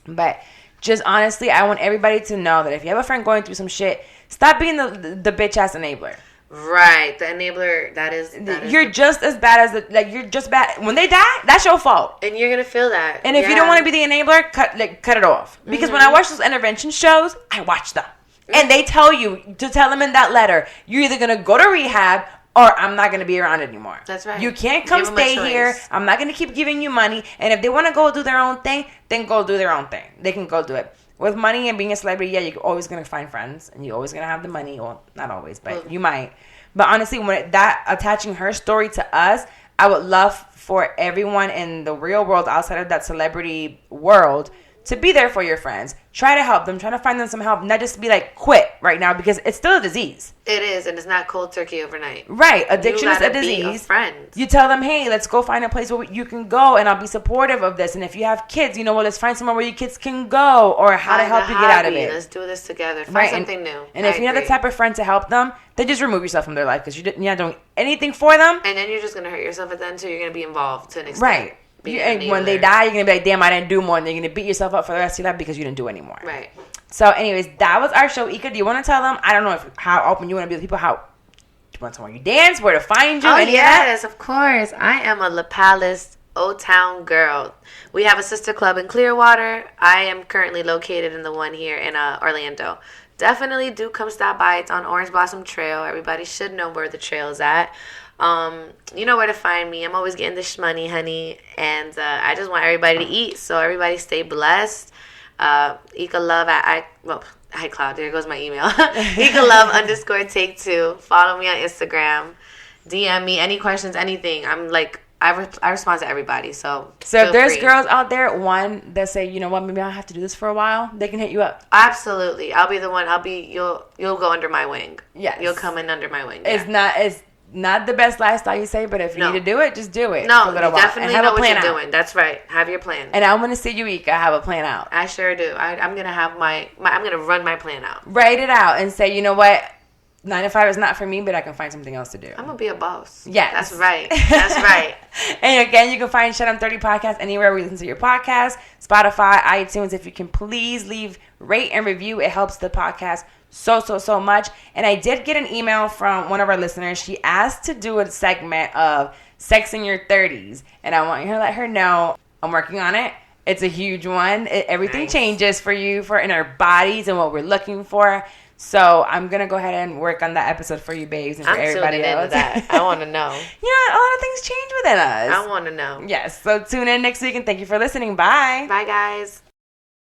But just honestly, I want everybody to know that if you have a friend going through some shit, stop being the bitch-ass enabler. Right, the enabler. That is you're just as bad as you're just bad when they die. That's your fault, and you're gonna feel that. And if you don't want to be the enabler, cut it off. Because when I watch those intervention shows, I watch them, and they tell you to tell them in that letter, you're either gonna go to rehab or I'm not gonna be around anymore. That's right. You can't come stay here. I'm not gonna keep giving you money. And if they want to go do their own thing, then go do their own thing. They can go do it. With money and being a celebrity, yeah, you're always going to find friends. And you're always going to have the money. Well, not always, but you might. But honestly, attaching her story to us, I would love for everyone in the real world outside of that celebrity world to be there for your friends. Try to help them. Try to find them some help. Not just be like, quit right now because it's still a disease. It is, and it's not cold turkey overnight. Right. Addiction is a disease. Be a friend. You tell them, hey, let's go find a place where you can go, and I'll be supportive of this. And if you have kids, let's find somewhere where your kids can go, or how to help you get out of it. Let's do this together. Find something new. And if you're not the type of friend to help them, then just remove yourself from their life because you're not doing anything for them. And then you're just going to hurt yourself at the end, too. You're going to be involved to an extent. Right. And when they die, you're going to be like, damn, I didn't do more. And you're going to beat yourself up for the rest of your life because you didn't do any more. Right. So, anyways, that was our show. Ekah, do you want to tell them? I don't know how open you want to be with people. How you want to tell them where you dance, where to find you? Oh, yes, of course. I am a La Palace Old Town girl. We have a sister club in Clearwater. I am currently located in the one here in Orlando. Definitely do come stop by. It's on Orange Blossom Trail. Everybody should know where the trail is at. You know where to find me. I'm always getting the shmoney, honey. And I just want everybody to eat. So everybody stay blessed. Ekah Love at iCloud. There goes my email. Ekah Love _take2. Follow me on Instagram. DM me any questions, anything. I'm like, I respond to everybody. So if there's girls out there, that say, you know what, maybe I have to do this for a while, they can hit you up. Absolutely. I'll be the one. You'll go under my wing. Yes. You'll come in under my wing. It's not the best lifestyle you say, but if you need to do it, just do it. No, for a little you while. definitely know what you're doing. That's right. Have your plan. And I want to see you, Ekah, have a plan out. I sure do. I'm gonna have I'm gonna run my plan out. Write it out and say, you know what, 9 to 5 is not for me, but I can find something else to do. I'm gonna be a boss. Yes, that's right. That's right. And again, you can find Shut On 30 Podcast anywhere where you listen to your podcast, Spotify, iTunes. If you can please leave, rate, and review, it helps the podcast so much. And I did get an email from one of our listeners. She asked to do a segment of sex in your 30s, and I want you to let her know I'm working on it. It's a huge one. Everything changes for you in our bodies and what we're looking for. So I'm gonna go ahead and work on that episode for you, babes, and for everybody else. That. I want to know. Yeah, a lot of things change within us. I want to know. Yes. So tune in next week, and thank you for listening. Bye. Bye, guys.